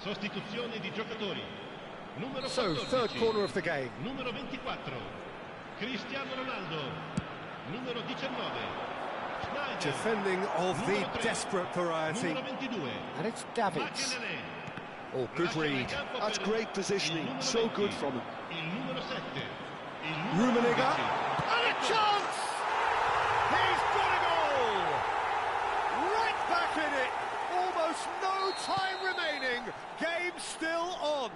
Sostituzione di giocatori. Numero 14. So, third corner of the game. Numero 24. Cristiano Ronaldo. Numero 19. Schneider. Defending of the Numero 3. desperate variety. Numero 22. And it's Davids. Makelele. Oh, good read. That's great positioning, so good from him. Il numero 7. Il numero Rummenigge. 11. And a chance! He's got it all! Right back in it! Almost no time remaining. Game still on.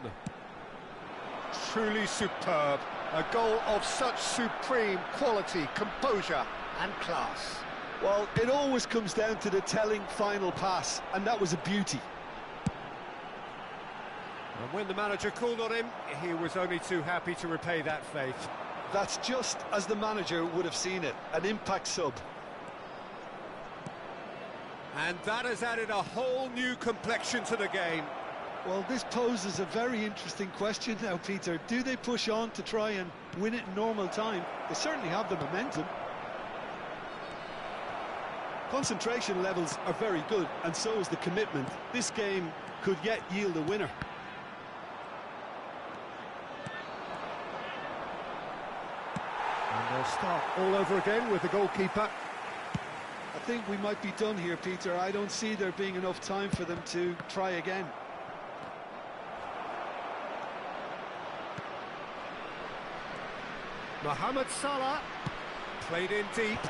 Truly superb. A goal of such supreme quality, composure and class. Well, it always comes down to the telling final pass, and that was a beauty. And when the manager called on him, he was only too happy to repay that faith. That's just as the manager would have seen it, an impact sub. And that has added a whole new complexion to the game. Well, this poses a very interesting question now, Peter. Do they push on to try and win it in normal time? They certainly have the momentum. Concentration levels are very good, and so is the commitment. This game could yet yield a winner. And they'll start all over again with the goalkeeper. I think we might be done here, Peter. I don't see there being enough time for them to try again. Mohamed Salah played in deep.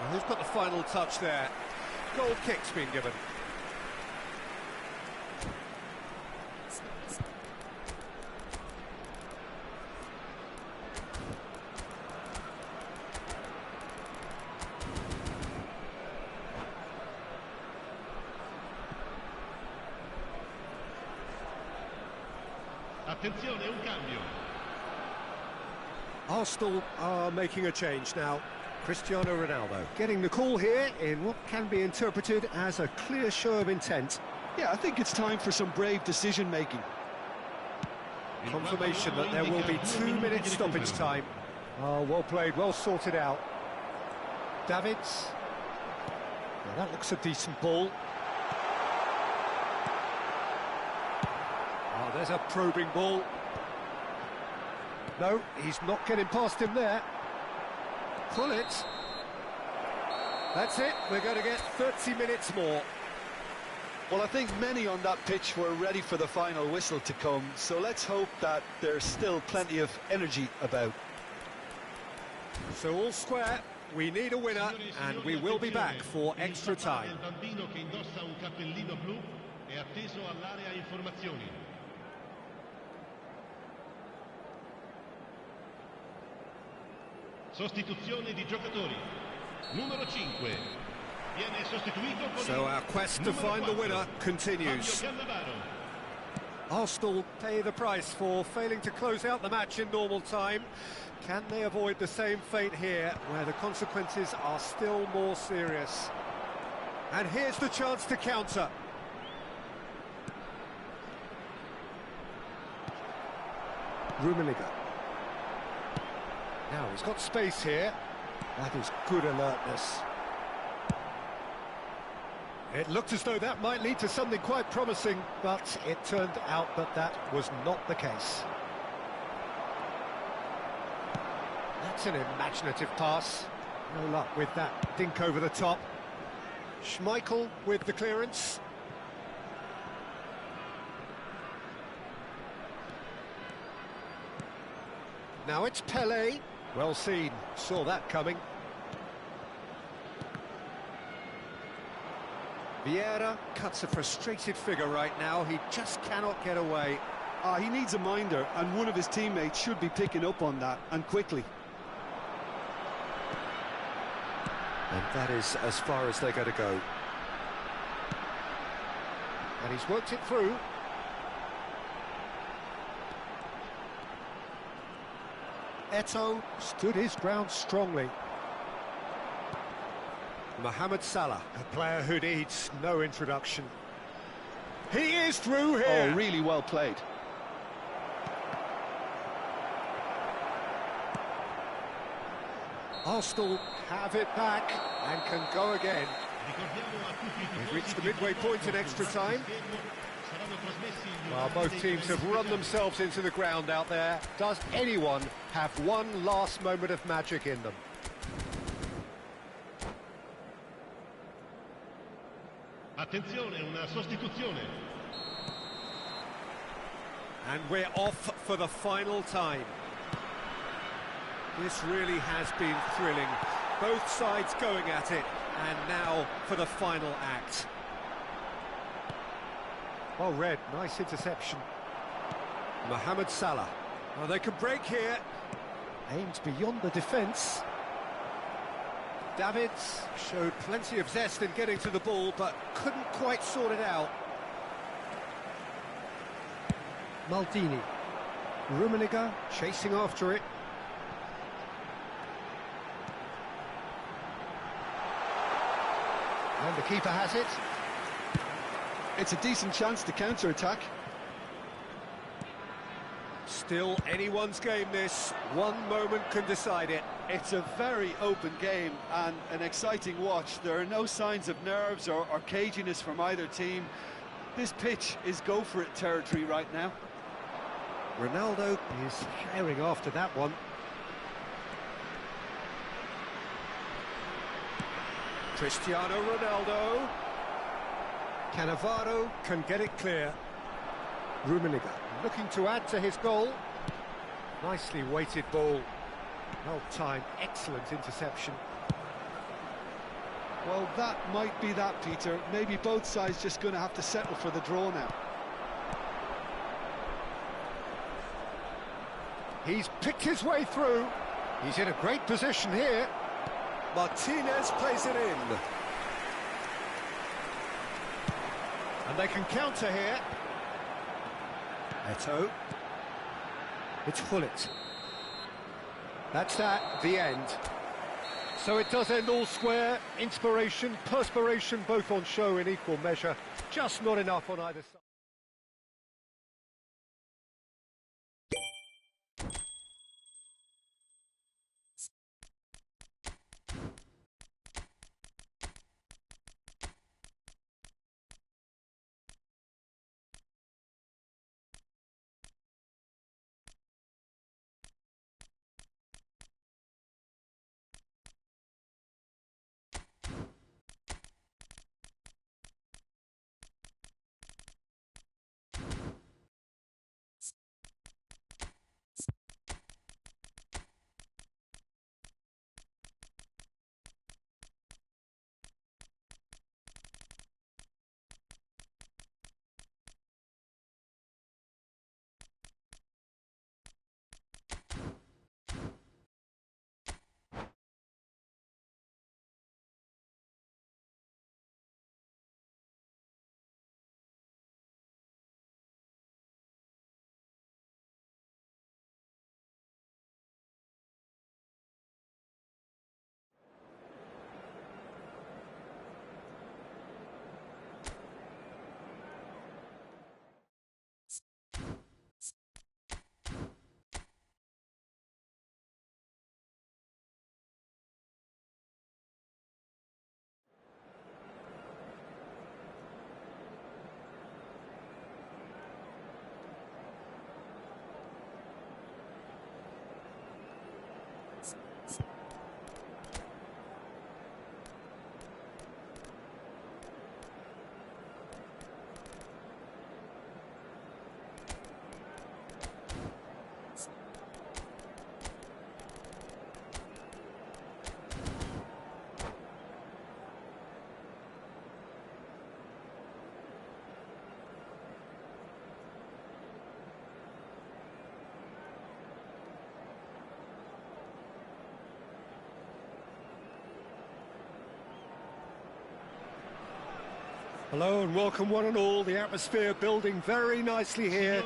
And who's got the final touch there? Goal kick's been given. Attenzione, un cambio. Arsenal are making a change now. Cristiano Ronaldo getting the call here in what can be interpreted as a clear show of intent. Yeah, I think it's time for some brave decision-making. Confirmation that there will be 2 minutes stoppage time. Oh, well played, well sorted out. Davids. Well, that looks a decent ball. Oh, there's a probing ball. No, he's not getting past him there. Pull it. That's it, we're going to get 30 minutes more. Well, I think many on that pitch were ready for the final whistle to come, so let's hope that there's still plenty of energy about. So all square, we need a winner, and we will be back for extra time. Il bambino che indossa un cappellino blu è atteso all'area informazioni. Sostituzione di giocatori. Numero 5. Viene sostituito con So our quest to find the winner continues. Arsenal pay the price for failing to close out the match in normal time. Can they avoid the same fate here, where the consequences are still more serious? And here's the chance to counter. Rummenigge. Now he's got space here. That is good alertness. It looked as though that might lead to something quite promising, but it turned out that that was not the case. That's an imaginative pass. No luck with that dink over the top. Schmeichel with the clearance. Now it's Pelé. Well seen, saw that coming. Vieira cuts a frustrated figure right now, he just cannot get away. He needs a minder, and one of his teammates should be picking up on that, and quickly. And that is as far as they're going to go. And he's worked it through. Eto'o stood his ground strongly. Mohamed Salah, a player who needs no introduction. He is through here. Oh, really well played. Arsenal have it back and can go again. We've reached the midway point in extra time. Well, both teams have run themselves into the ground out there. Does anyone have one last moment of magic in them? Attenzione, una sostituzione. And we're off for the final time. This really has been thrilling. Both sides going at it, and now for the final act. Well read, nice interception. Mohamed Salah. Well, they can break here. Aimed beyond the defence. Davids showed plenty of zest in getting to the ball, but couldn't quite sort it out. Maldini. Rummenigge chasing after it. And the keeper has it. It's a decent chance to counter-attack. Still anyone's game this. One moment can decide it. It's a very open game and an exciting watch. There are no signs of nerves or caginess from either team. This pitch is go-for-it territory right now. Ronaldo is sharing after that one. Cristiano Ronaldo. Cannavaro can get it clear. Rummenigge looking to add to his goal. Nicely weighted ball. Well timed, excellent interception. Well, that might be that, Peter. Maybe both sides just going to have to settle for the draw now. He's picked his way through. He's in a great position here. Martinez plays it in. And they can counter here. Eto'o. It's Gullit. That's that, the end. So it does end all square. Inspiration, perspiration, both on show in equal measure. Just not enough on either side. Hello and welcome one and all. The atmosphere building very nicely here.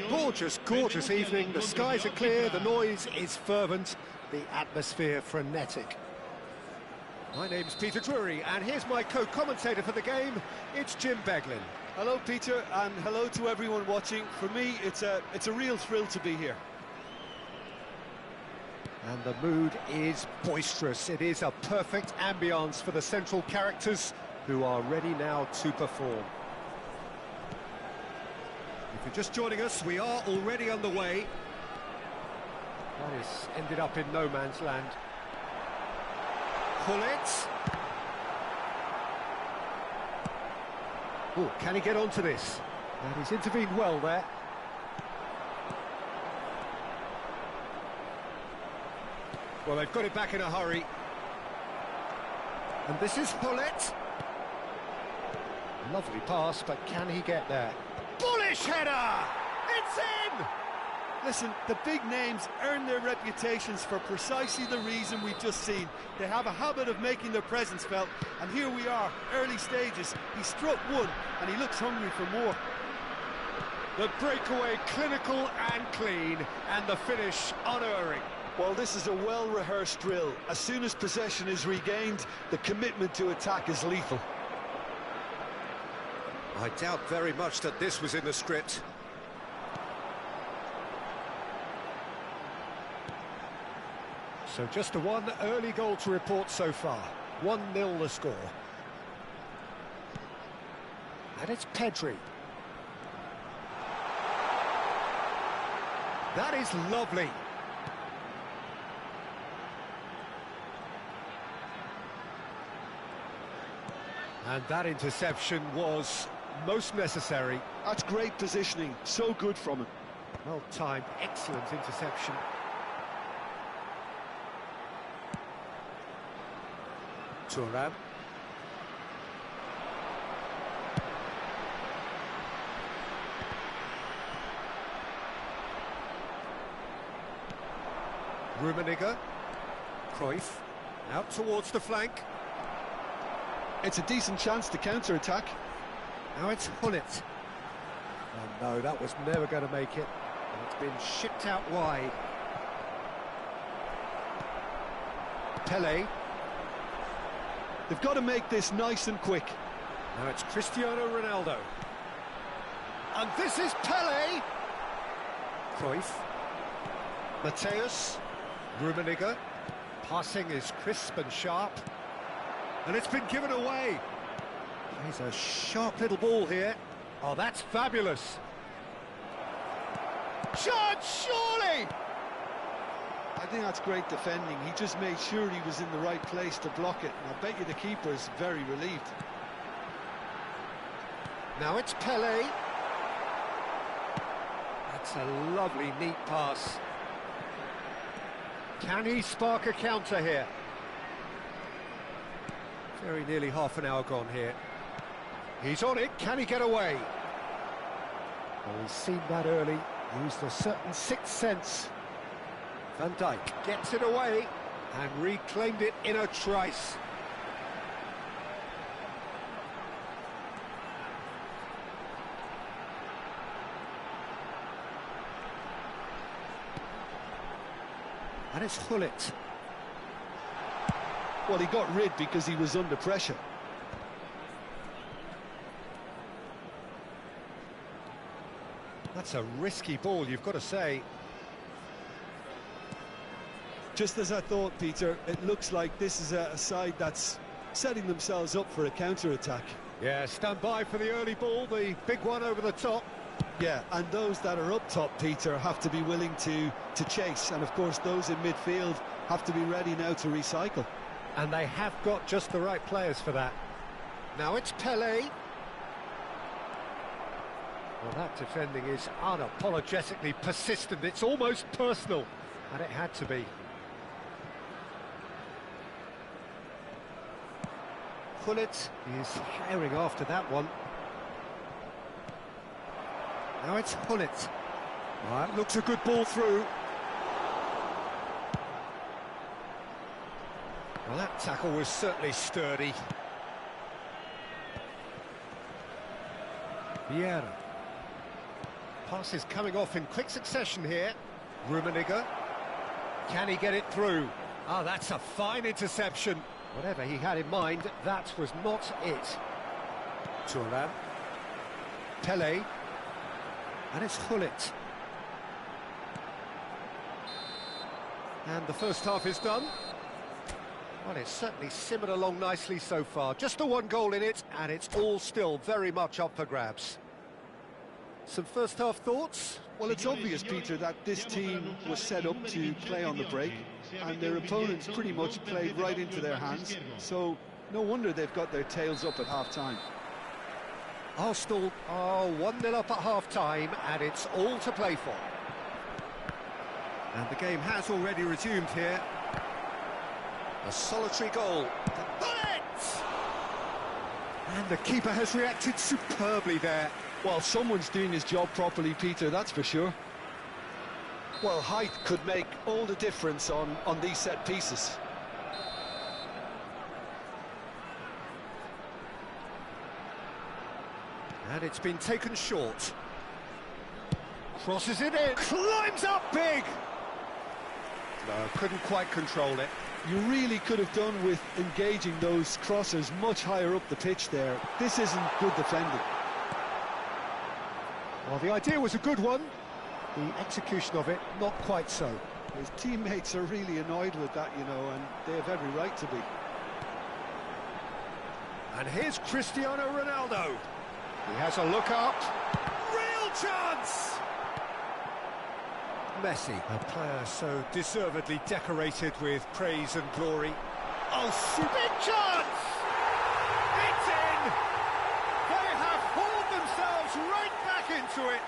Gorgeous, gorgeous evening. The skies are clear, the noise is fervent, the atmosphere frenetic. My name's Peter Drury, and here's my co-commentator for the game. It's Jim Beglin. Hello, Peter, and hello to everyone watching. For me, it's a real thrill to be here. And the mood is boisterous. It is a perfect ambience for the central characters who are ready now to perform. If you're just joining us, we are already underway. That has ended up in no man's land. Pull it. Oh, can he get onto this? And he's intervened well there. Well, they've got it back in a hurry. And this is Hullet. Lovely pass, but can he get there? Bullish header! It's in! Listen, the big names earn their reputations for precisely the reason we've just seen. They have a habit of making their presence felt, and here we are, early stages. He struck one, and he looks hungry for more. The breakaway clinical and clean, and the finish unerring. Well, this is a well-rehearsed drill. As soon as possession is regained, the commitment to attack is lethal. I doubt very much that this was in the script. So just the one early goal to report so far. 1-0 the score. And it's Pedri. That is lovely. And that interception was most necessary. That's great positioning, so good from him. Well timed, excellent interception. Thuram. Rummenigge. Cruyff. Out towards the flank. It's a decent chance to counter-attack. Now it's Hullet. Oh no, that was never going to make it. And it's been shipped out wide. Pelé. They've got to make this nice and quick. Now it's Cristiano Ronaldo. And this is Pelé. Cruyff. Mateus. Rummenigge. Passing is crisp and sharp. And it's been given away. He's a sharp little ball here. Oh, that's fabulous. Shot, surely! I think that's great defending. He just made sure he was in the right place to block it. And I bet you the keeper is very relieved. Now it's Pelé. That's a lovely, neat pass. Can he spark a counter here? Very nearly half an hour gone here. He's on it, can he get away? Well, he's seen that early, used a certain sixth sense. Van Dijk gets it away and reclaimed it in a trice. And it's Hullet. Well, he got rid because he was under pressure. That's a risky ball, you've got to say. Just as I thought, Peter, it looks like this is a side that's setting themselves up for a counter-attack. Yeah, stand by for the early ball, the big one over the top. Yeah, and those that are up top, Peter, have to be willing to chase. And, of course, those in midfield have to be ready now to recycle. And they have got just the right players for that. Now it's Pelé. Well, that defending is unapologetically persistent. It's almost personal, and it had to be. Hullet is herring after that one. Now it's Hullet. Well, that looks a good ball through. Well, that tackle was certainly sturdy. Vieira. Passes coming off in quick succession here. Rummenigge. Can he get it through? Ah, that's a fine interception. Whatever he had in mind, that was not it. Thuram. Pele. And it's Hullet. And the first half is done. Well, it's certainly simmered along nicely so far. Just the one goal in it, and it's all still very much up for grabs. Some first half thoughts? Well, it's obvious, Peter, that this team was set up to play on the break, and their opponents pretty much played right into their hands, so no wonder they've got their tails up at half-time. Arsenal are 1-0 up at half-time, and it's all to play for. And the game has already resumed here. A solitary goal. Bullet! And the keeper has reacted superbly there. Well, someone's doing his job properly, Peter, that's for sure. Well, height could make all the difference on these set pieces. And it's been taken short. Crosses it in, climbs up big! No, couldn't quite control it. You really could have done with engaging those crossers much higher up the pitch there. This isn't good defending. Well, the idea was a good one. The execution of it, not quite so. His teammates are really annoyed with that, you know, and they have every right to be. And here's Cristiano Ronaldo. He has a look up. Real chance! Messi, a player so deservedly decorated with praise and glory. Oh, big chance! It's in! They have hauled themselves right back into it.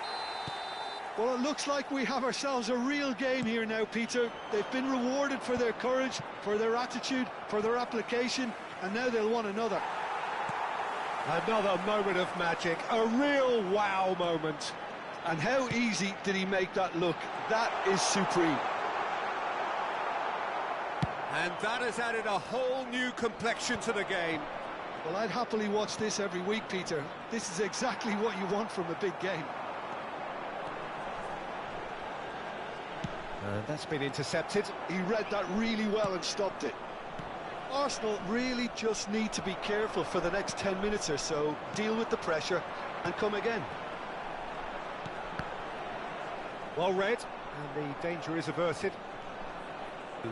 Well, it looks like we have ourselves a real game here now, Peter. They've been rewarded for their courage, for their attitude, for their application, and now they'll want another. Another moment of magic, a real wow moment. And how easy did he make that look? That is supreme. And that has added a whole new complexion to the game. Well, I'd happily watch this every week, Peter. This is exactly what you want from a big game. And that's been intercepted. He read that really well and stopped it. Arsenal really just need to be careful for the next 10 minutes or so, deal with the pressure and come again. Well read, and the danger is averted.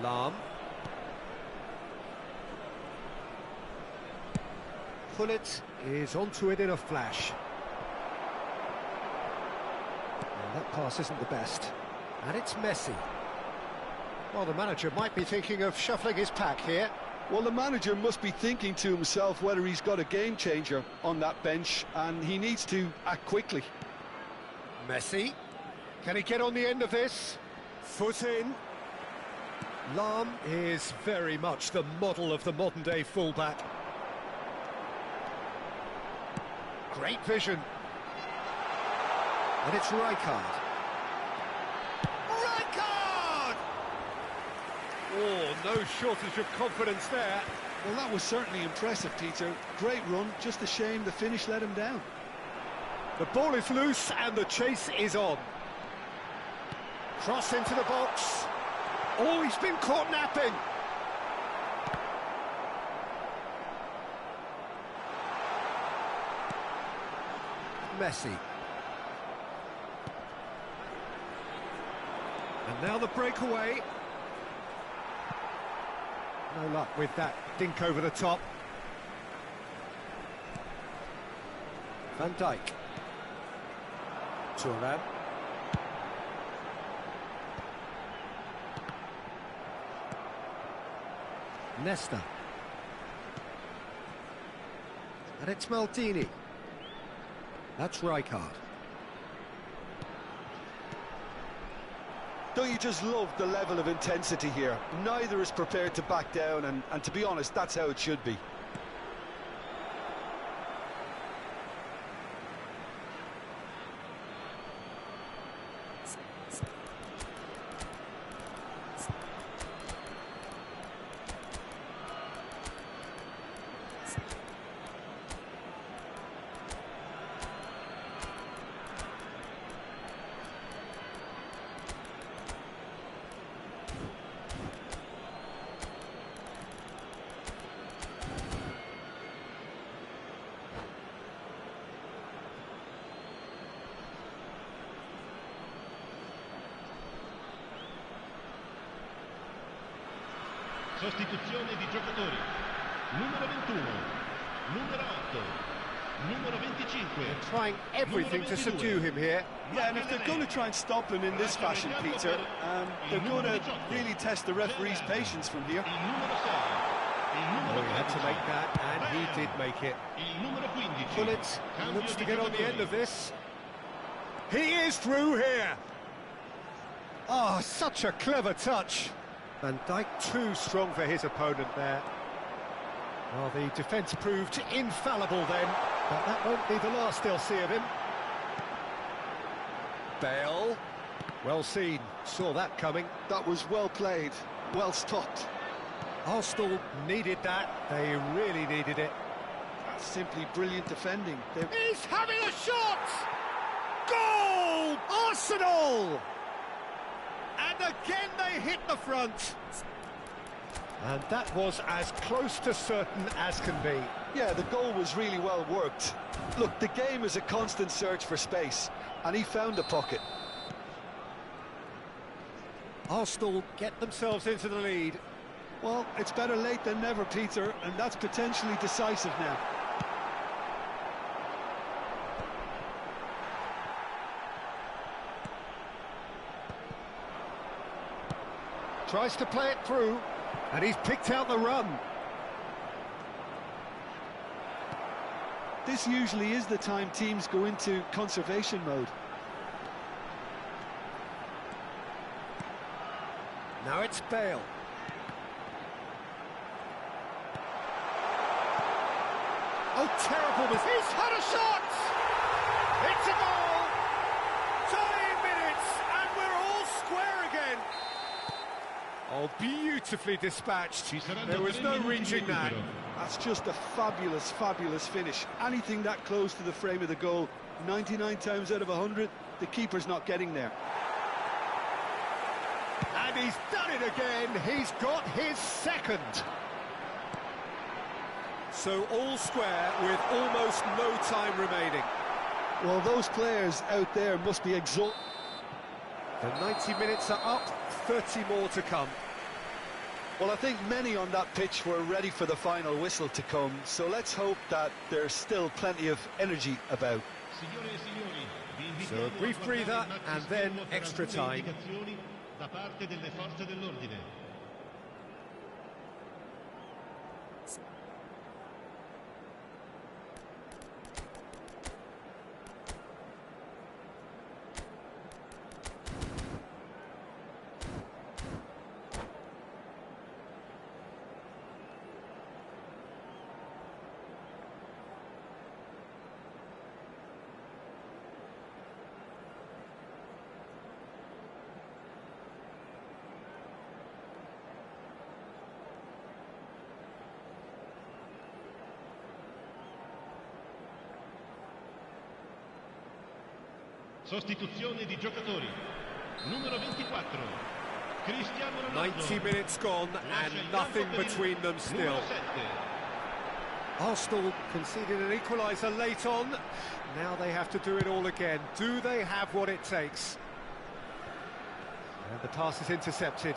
Lahm. Hullet is onto it in a flash. Well, that pass isn't the best. And it's Messi. Well, the manager might be thinking of shuffling his pack here. Well, the manager must be thinking to himself whether he's got a game changer on that bench, and he needs to act quickly. Messi. Can he get on the end of this? Foot in. Lahm is very much the model of the modern-day fullback. Great vision. And it's Rijkaard. Rijkaard! Oh, no shortage of confidence there. Well, that was certainly impressive, Peter. Great run, just a shame the finish let him down. The ball is loose and the chase is on. Cross into the box. Oh, he's been caught napping. Messi. And now the breakaway. No luck with that dink over the top. Van Dijk. Thuram. Nesta. And it's Maldini. That's Rijkaard. Don't you just love the level of intensity here? Neither is prepared to back down, and to be honest, that's how it should be. Sostituzione di giocatori. Numero 21, numero 8, numero 25. They're trying everything to subdue him here. Yeah, and if they're going to try and stop him in this fashion, Peter, they're going to really test the referee's patience from here. Il numero 6, il Oh, numero he had to 13. make that, and he did make it. Il numero 15. Pullet Cambio looks to di get on the giocatori. end of this. He is through here. Oh, such a clever touch. Van Dijk too strong for his opponent there. Well, the defence proved infallible then, but that won't be the last they'll see of him. Bale. Well seen, saw that coming. That was well played, well stopped. Arsenal needed that, they really needed it. That's simply brilliant defending. He's having a shot! Goal! Arsenal! And again they hit the front. And that was as close to certain as can be. Yeah, the goal was really well worked. Look, the game is a constant search for space, and he found the pocket. Arsenal get themselves into the lead. Well, it's better late than never, Peter, and that's potentially decisive now. Tries to play it through, and he's picked out the run. This usually is the time teams go into conservation mode. Now it's Bale. Oh, terrible miss. He's had a shot! It's a goal! Tying minutes, and we're all square again. Oh, beautifully dispatched. There was no reaching that. That's just a fabulous, fabulous finish. Anything that close to the frame of the goal, 99 times out of 100, the keeper's not getting there. And he's done it again. He's got his second. So all square with almost no time remaining. Well, those players out there must be exhausted. The 90 minutes are up, 30 more to come. Well, I think many on that pitch were ready for the final whistle to come, so let's hope that there's still plenty of energy about. Signore e signori, vi So invitiamo a brief a breather guardare il and match then esterno per extra alcune time. indicazioni da parte delle forze dell'ordine. Sostituzione di giocatori. Numero 24, Cristiano Ronaldo. 90 minutes gone Lascia il and campo nothing per il between them still. numero 7. Arsenal conceded an equaliser late on. Now they have to do it all again. Do they have what it takes? And the pass is intercepted.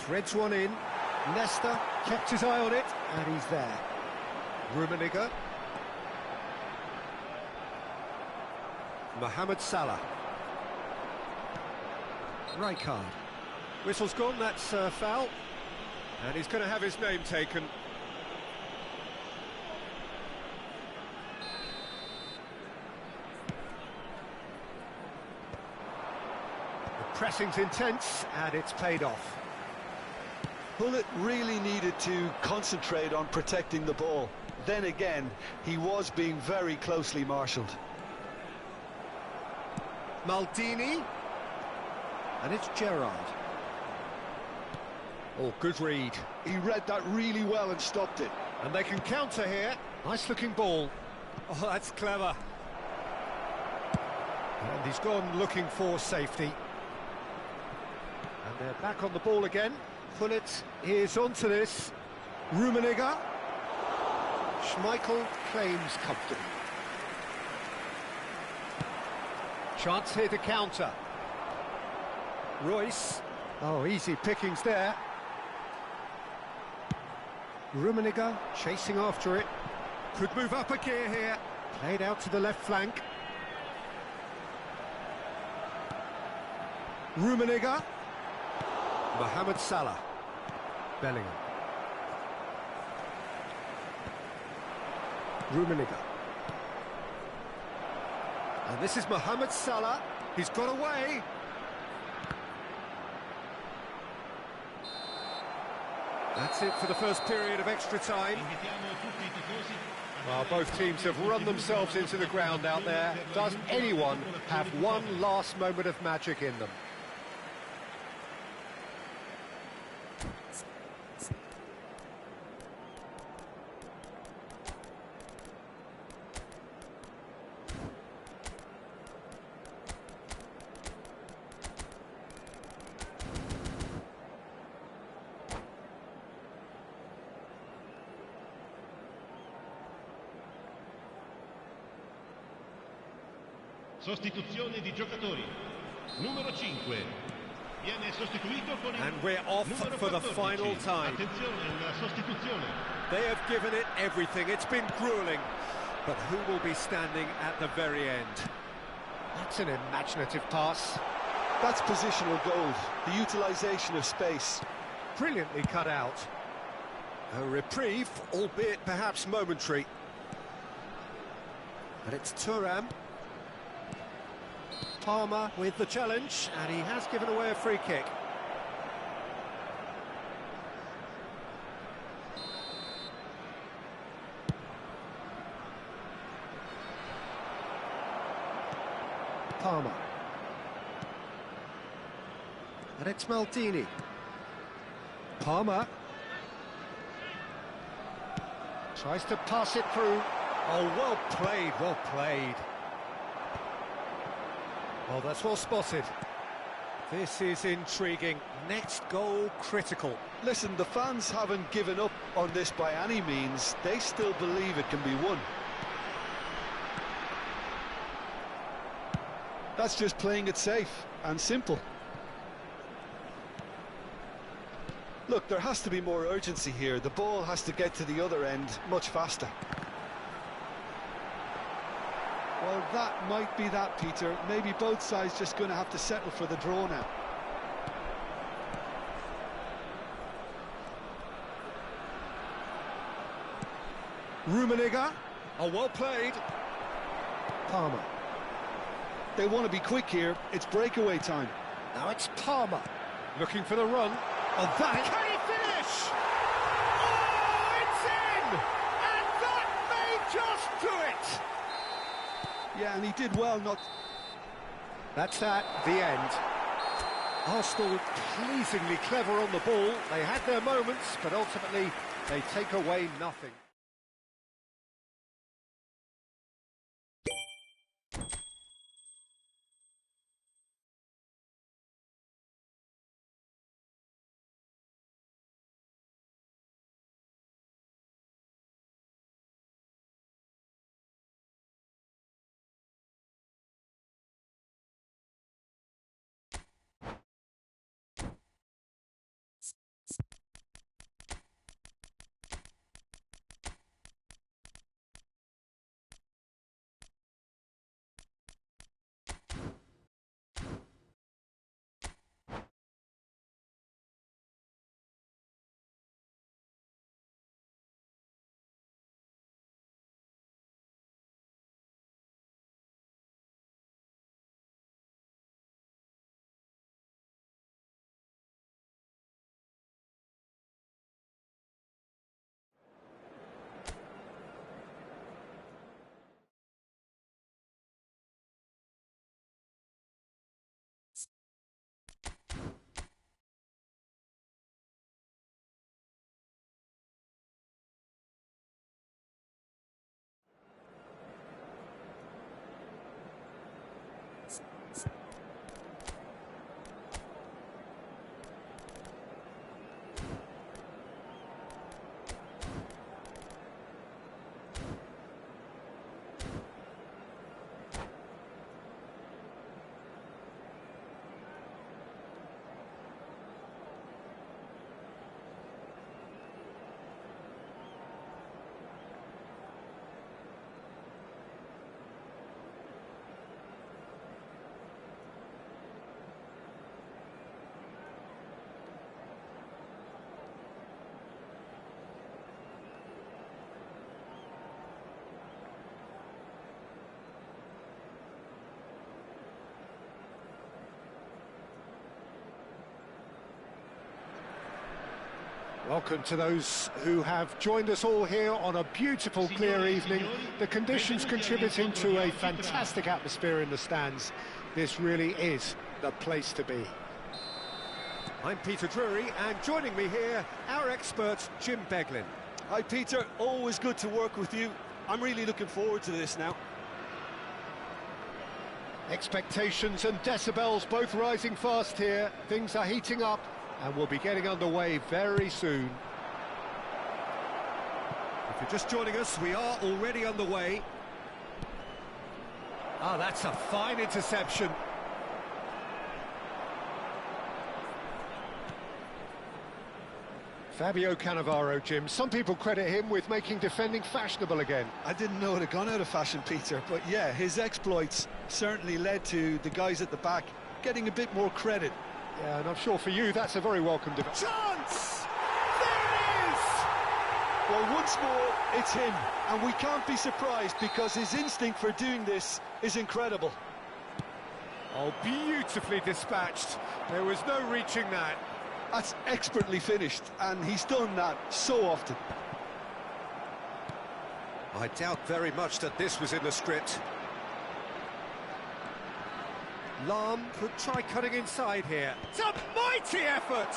Threads one in. Leicester kept his eye on it, and he's there. Rummenigge. Mohamed Salah. Rijkaard. Whistle's gone, that's foul. And he's going to have his name taken. The pressing's intense, and it's paid off. Pullet really needed to concentrate on protecting the ball. Then again, he was being very closely marshalled. Maldini. And it's Gerrard. Oh, good read. He read that really well and stopped it. And they can counter here. Nice looking ball. Oh, that's clever. And he's gone looking for safety. And they're back on the ball again. Pullet is onto this. Rummenigge. Schmeichel claims comfortably. Chance here to counter. Royce. Oh, easy pickings there. Rummenigge chasing after it. Could move up a gear here. Played out to the left flank. Rummenigge. Mohamed Salah. Bellingham. Rummenigge. And this is Mohamed Salah. He's got away. That's it for the first period of extra time. Well, both teams have run themselves into the ground out there. Does anyone have one last moment of magic in them? Sostituzione di giocatori. Numero 5. Viene sostituito con il And we're off numero for the 14. final time. Attenzione, la sostituzione. They have given it everything. It's been grueling. But who will be standing at the very end? That's an imaginative pass. That's positional gold, the utilisation of space. Brilliantly cut out. A reprieve, albeit perhaps momentary. And it's Thuram. Palmer with the challenge, and he has given away a free kick. Palmer. And it's Maldini. Palmer. Tries to pass it through. Oh, well played, well played. Oh, that's well spotted. This is intriguing. Next goal critical. Listen, the fans haven't given up on this by any means. They still believe it can be won. That's just playing it safe and simple. Look, there has to be more urgency here. The ball has to get to the other end much faster. Well, that might be that, Peter. Maybe both sides just going to have to settle for the draw now. Rummenigge. Oh, well played. Palmer. They want to be quick here. It's breakaway time. Now it's Palmer. Looking for the run. Oh, that... Can he finish? Oh, it's in! And that may just do it! Yeah, and he did well not... That's at the end. Arsenal pleasingly clever on the ball. They had their moments, but ultimately they take away nothing. Welcome to those who have joined us all here on a beautiful, clear evening. The conditions contributing to a fantastic atmosphere in the stands. This really is the place to be. I'm Peter Drury, and joining me here, our expert, Jim Beglin. Hi, Peter. Always good to work with you. I'm really looking forward to this now. Expectations and decibels both rising fast here. Things are heating up, and we'll be getting underway very soon. If you're just joining us, we are already underway. Ah, that's a fine interception. Fabio Cannavaro, Jim. Some people credit him with making defending fashionable again. I didn't know it had gone out of fashion, Peter, but yeah, his exploits certainly led to the guys at the back getting a bit more credit. Yeah, and I'm sure for you that's a very welcome development. Chance! There it is! Well, once more, it's him, and we can't be surprised because his instinct for doing this is incredible. Oh, beautifully dispatched. There was no reaching that. That's expertly finished, and he's done that so often. I doubt very much that this was in the script. Lahm could try cutting inside here. It's a mighty effort!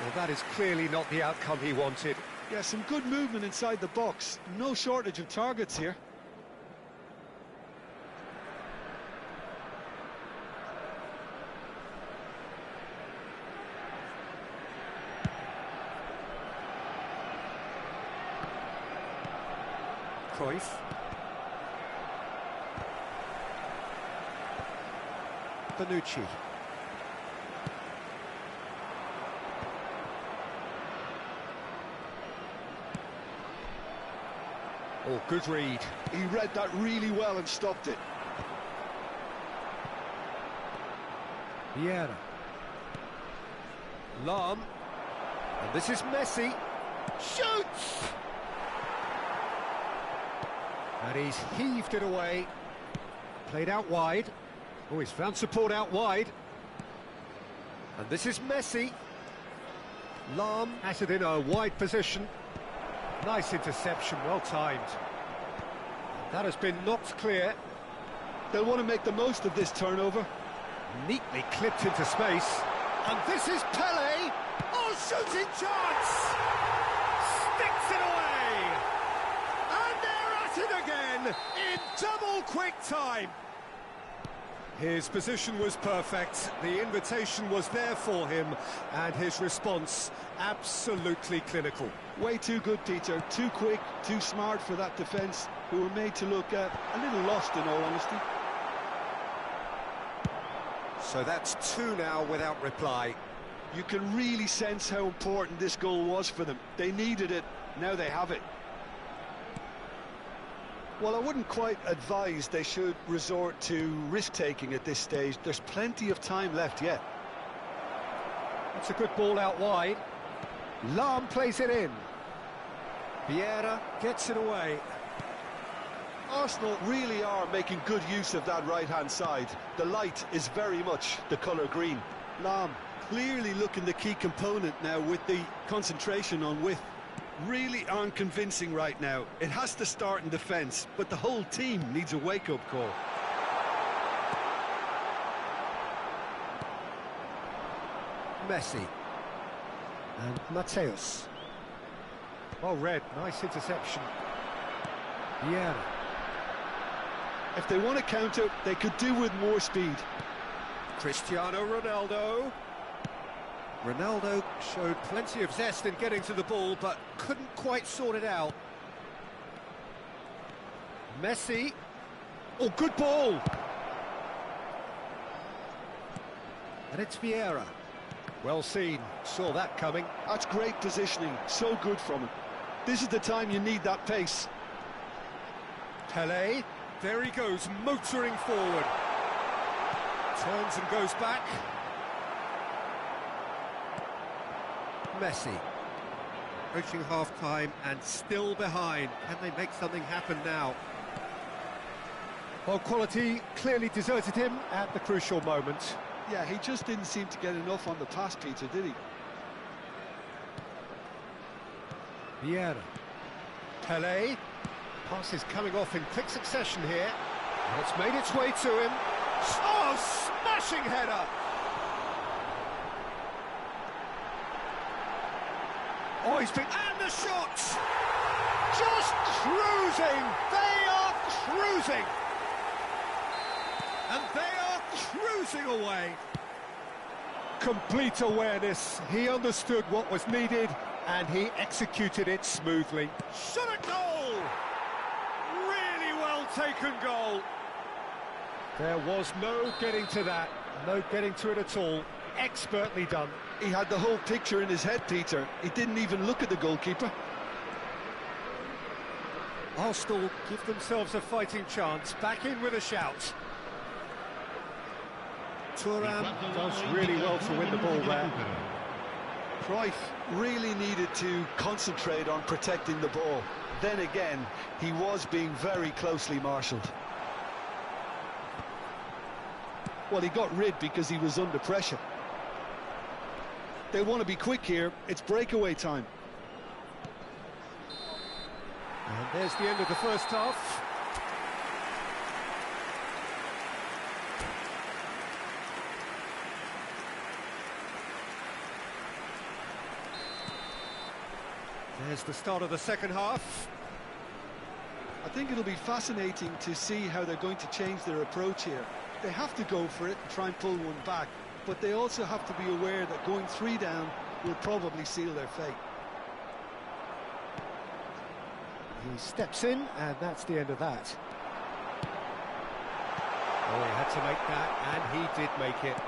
Well, that is clearly not the outcome he wanted. Yeah, some good movement inside the box. No shortage of targets here. Cruyff. Bonucci. Oh, good read. He read that really well and stopped it. Vieira. Lahm. And this is Messi. Shoots! And he's heaved it away. Played out wide. Oh, he's found support out wide. And this is Messi. Lahm has it in a wide position. Nice interception, well timed. That has been knocked clear. They'll want to make the most of this turnover. Neatly clipped into space. And this is Pele. Oh, shooting chance! Sticks it away! And they're at it again in double quick time. His position was perfect, the invitation was there for him, and his response absolutely clinical. Way too good, Peter. Too quick, too smart for that defence, who were made to look a little lost, in all honesty. So that's two now without reply. You can really sense how important this goal was for them. They needed it, now they have it. Well, I wouldn't quite advise they should resort to risk-taking at this stage. There's plenty of time left yet. That's a good ball out wide. Lahm plays it in. Vieira gets it away. Arsenal really are making good use of that right-hand side. The light is very much the colour green. Lahm clearly looking the key component now with the concentration on width. Really aren't convincing right now. It has to start in defence, but the whole team needs a wake-up call. Messi. And Mateus. Well read, nice interception. Vieira. If they want to counter, they could do with more speed. Cristiano Ronaldo. Ronaldo showed plenty of zest in getting to the ball, but couldn't quite sort it out. Messi. Oh, good ball! And it's Vieira. Well seen, saw that coming. That's great positioning, so good from him. This is the time you need that pace. Pele, there he goes, motoring forward. Turns and goes back. Messi. Approaching half-time and still behind. Can they make something happen now? Well, quality clearly deserted him at the crucial moment. Yeah, he just didn't seem to get enough on the pass, Peter, did he? Vieira. Pele. Pass is coming off in quick succession here. And it's made its way to him. Oh, smashing header! Oh, he's been... And the shots! Just cruising! They are cruising! And they are cruising away! Complete awareness. He understood what was needed, and he executed it smoothly. Shot a goal! Really well taken goal. There was no getting to that, no getting to it at all. Expertly done. He had the whole picture in his head, Peter. He didn't even look at the goalkeeper. Arsenal give themselves a fighting chance. Back in with a shout. Thuram does really well to win the ball there. Cruyff really needed to concentrate on protecting the ball. Then again, he was being very closely marshalled. Well, he got rid because he was under pressure. They want to be quick here. It's breakaway time. And there's the end of the first half. There's the start of the second half. I think it'll be fascinating to see how they're going to change their approach here. They have to go for it and try and pull one back, but they also have to be aware that going 3 down will probably seal their fate. He steps in, and that's the end of that. Oh, he had to make that, and he did make it.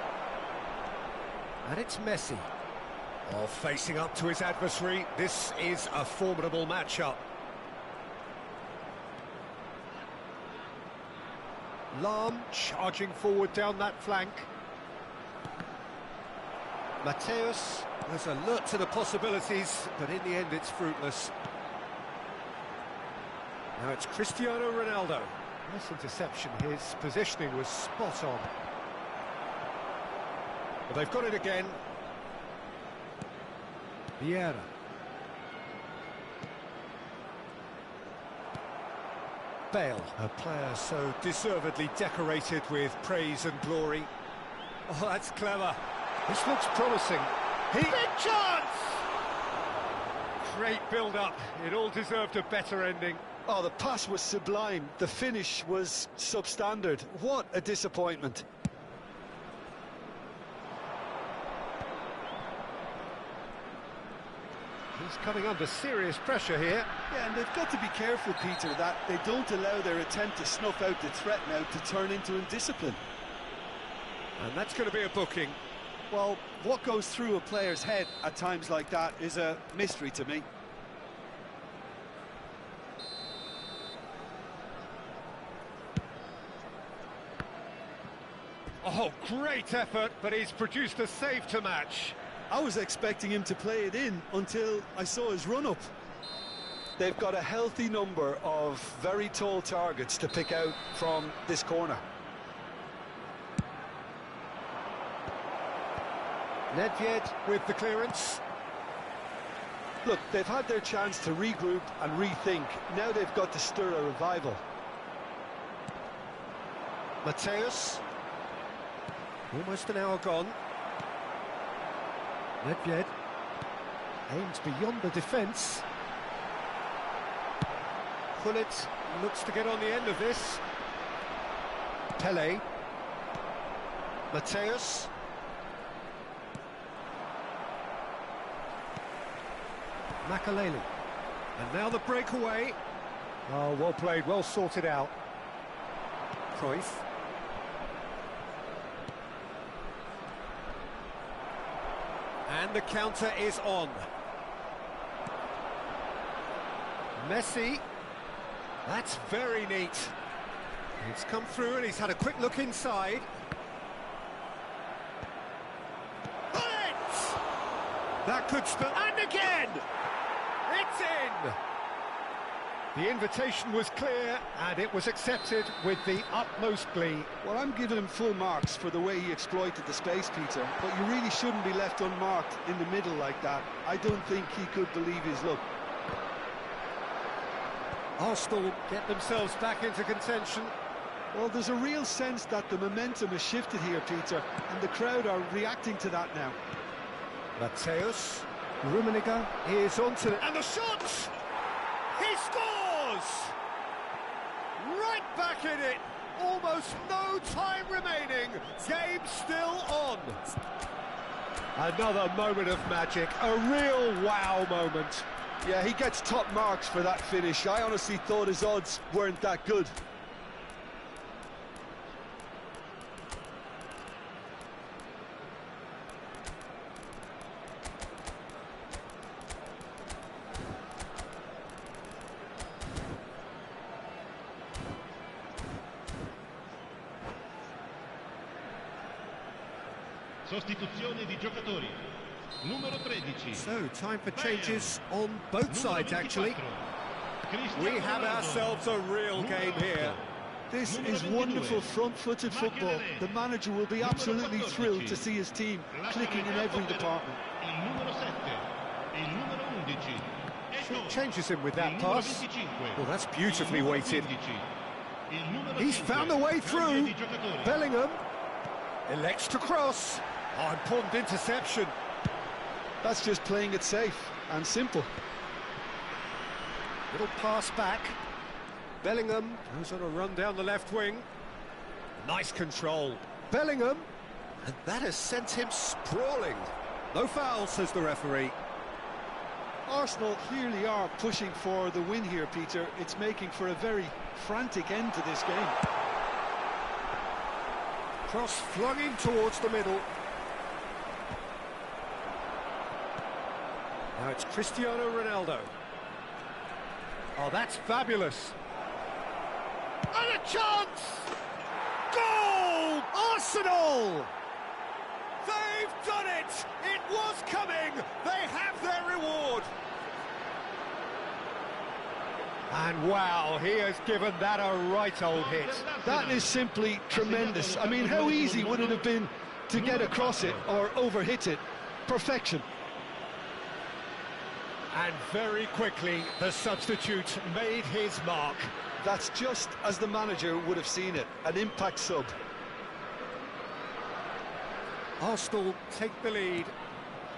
And it's Messi. Oh, facing up to his adversary. This is a formidable matchup. Lahm charging forward down that flank. Mateus was alert to the possibilities, but in the end it's fruitless. Now it's Cristiano Ronaldo. Nice interception, his positioning was spot on. But they've got it again. Vieira. Bale, a player so deservedly decorated with praise and glory. Oh, that's clever. This looks promising. Big chance! Great build-up. It all deserved a better ending. Oh, the pass was sublime. The finish was substandard. What a disappointment. He's coming under serious pressure here. Yeah, and they've got to be careful, Peter, that they don't allow their attempt to snuff out the threat now to turn into indiscipline. And that's going to be a booking. Well, what goes through a player's head at times like that is a mystery to me. Oh, great effort, but he's produced a save to match. I was expecting him to play it in until I saw his run-up. They've got a healthy number of very tall targets to pick out from this corner. Nedved with the clearance. Look, they've had their chance to regroup and rethink. Now they've got to stir a revival. Mateus. Almost an hour gone. Nedved aims beyond the defence. Gullit looks to get on the end of this. Pele. Mateus. Makaleli. And now the breakaway. Oh, well played, well sorted out. Cruyff. And the counter is on. Messi. That's very neat. It's come through and he's had a quick look inside. Bullet! That could spell. And again! It's in! The invitation was clear and it was accepted with the utmost glee. Well, I'm giving him full marks for the way he exploited the space, Peter, but you really shouldn't be left unmarked in the middle like that. I don't think he could believe his luck. Arsenal get themselves back into contention. Well, there's a real sense that the momentum has shifted here, Peter, and the crowd are reacting to that now. Mateus, Rummenigge is onto it, and the shot! He scores! Right back in it! Almost no time remaining. Game still on. Another moment of magic, a real wow moment. Yeah, he gets top marks for that finish. I honestly thought his odds weren't that good. Sostituzione di giocatori. Numero 13. So, time for changes on both sides, actually. We have ourselves a real game here. This is wonderful front-footed football. The manager will be absolutely thrilled to see his team clicking in every department. Il numero 7, il numero 11. Changes him with that pass. Well, that's beautifully weighted. He's found a way through. Bellingham elects to cross. Oh, important interception. That's just playing it safe and simple. Little pass back. Bellingham goes on a run down the left wing. Nice control. Bellingham. And that has sent him sprawling. No foul, says the referee. Arsenal clearly are pushing for the win here, Peter. It's making for a very frantic end to this game. Cross flung in towards the middle. Now it's Cristiano Ronaldo. Oh, that's fabulous. And a chance! Goal! Arsenal! They've done it! It was coming! They have their reward! And wow, he has given that a right old hit. That is simply tremendous. I mean, how easy would it have been to get across it or overhit it? Perfection. And very quickly, the substitute made his mark. That's just as the manager would have seen it, an impact sub. Arsenal take the lead.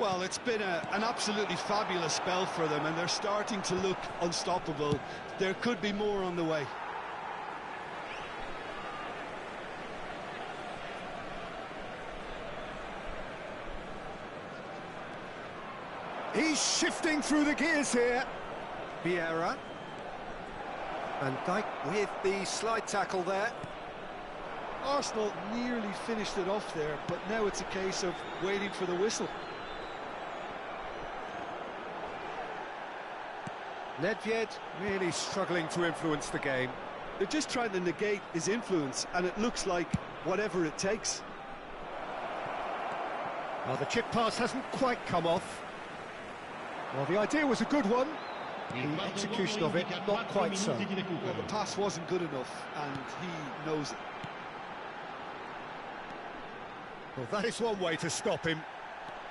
Well, it's been an absolutely fabulous spell for them, and they're starting to look unstoppable. There could be more on the way. He's shifting through the gears here. Vieira. Van Dijk with the slide tackle there. Arsenal nearly finished it off there, but now it's a case of waiting for the whistle. Nedved really struggling to influence the game. They're just trying to negate his influence, and it looks like whatever it takes. Well, the chip pass hasn't quite come off. Well, the idea was a good one. The execution of it, not quite so. Well, the pass wasn't good enough, and he knows it. Well, that is one way to stop him.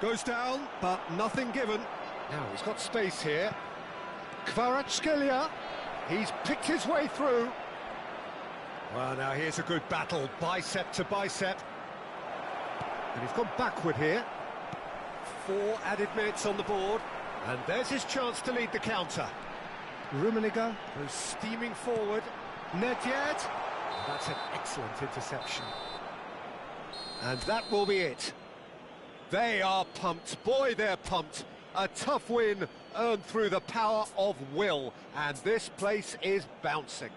Goes down, but nothing given. Now, he's got space here. Kvaratskhelia, he's picked his way through. Well, now here's a good battle, bicep to bicep. And he's gone backward here. 4 added minutes on the board. And there's his chance to lead the counter. Rummenigge goes steaming forward. Nedved. That's an excellent interception. And that will be it. They are pumped. Boy, they're pumped. A tough win earned through the power of will. And this place is bouncing.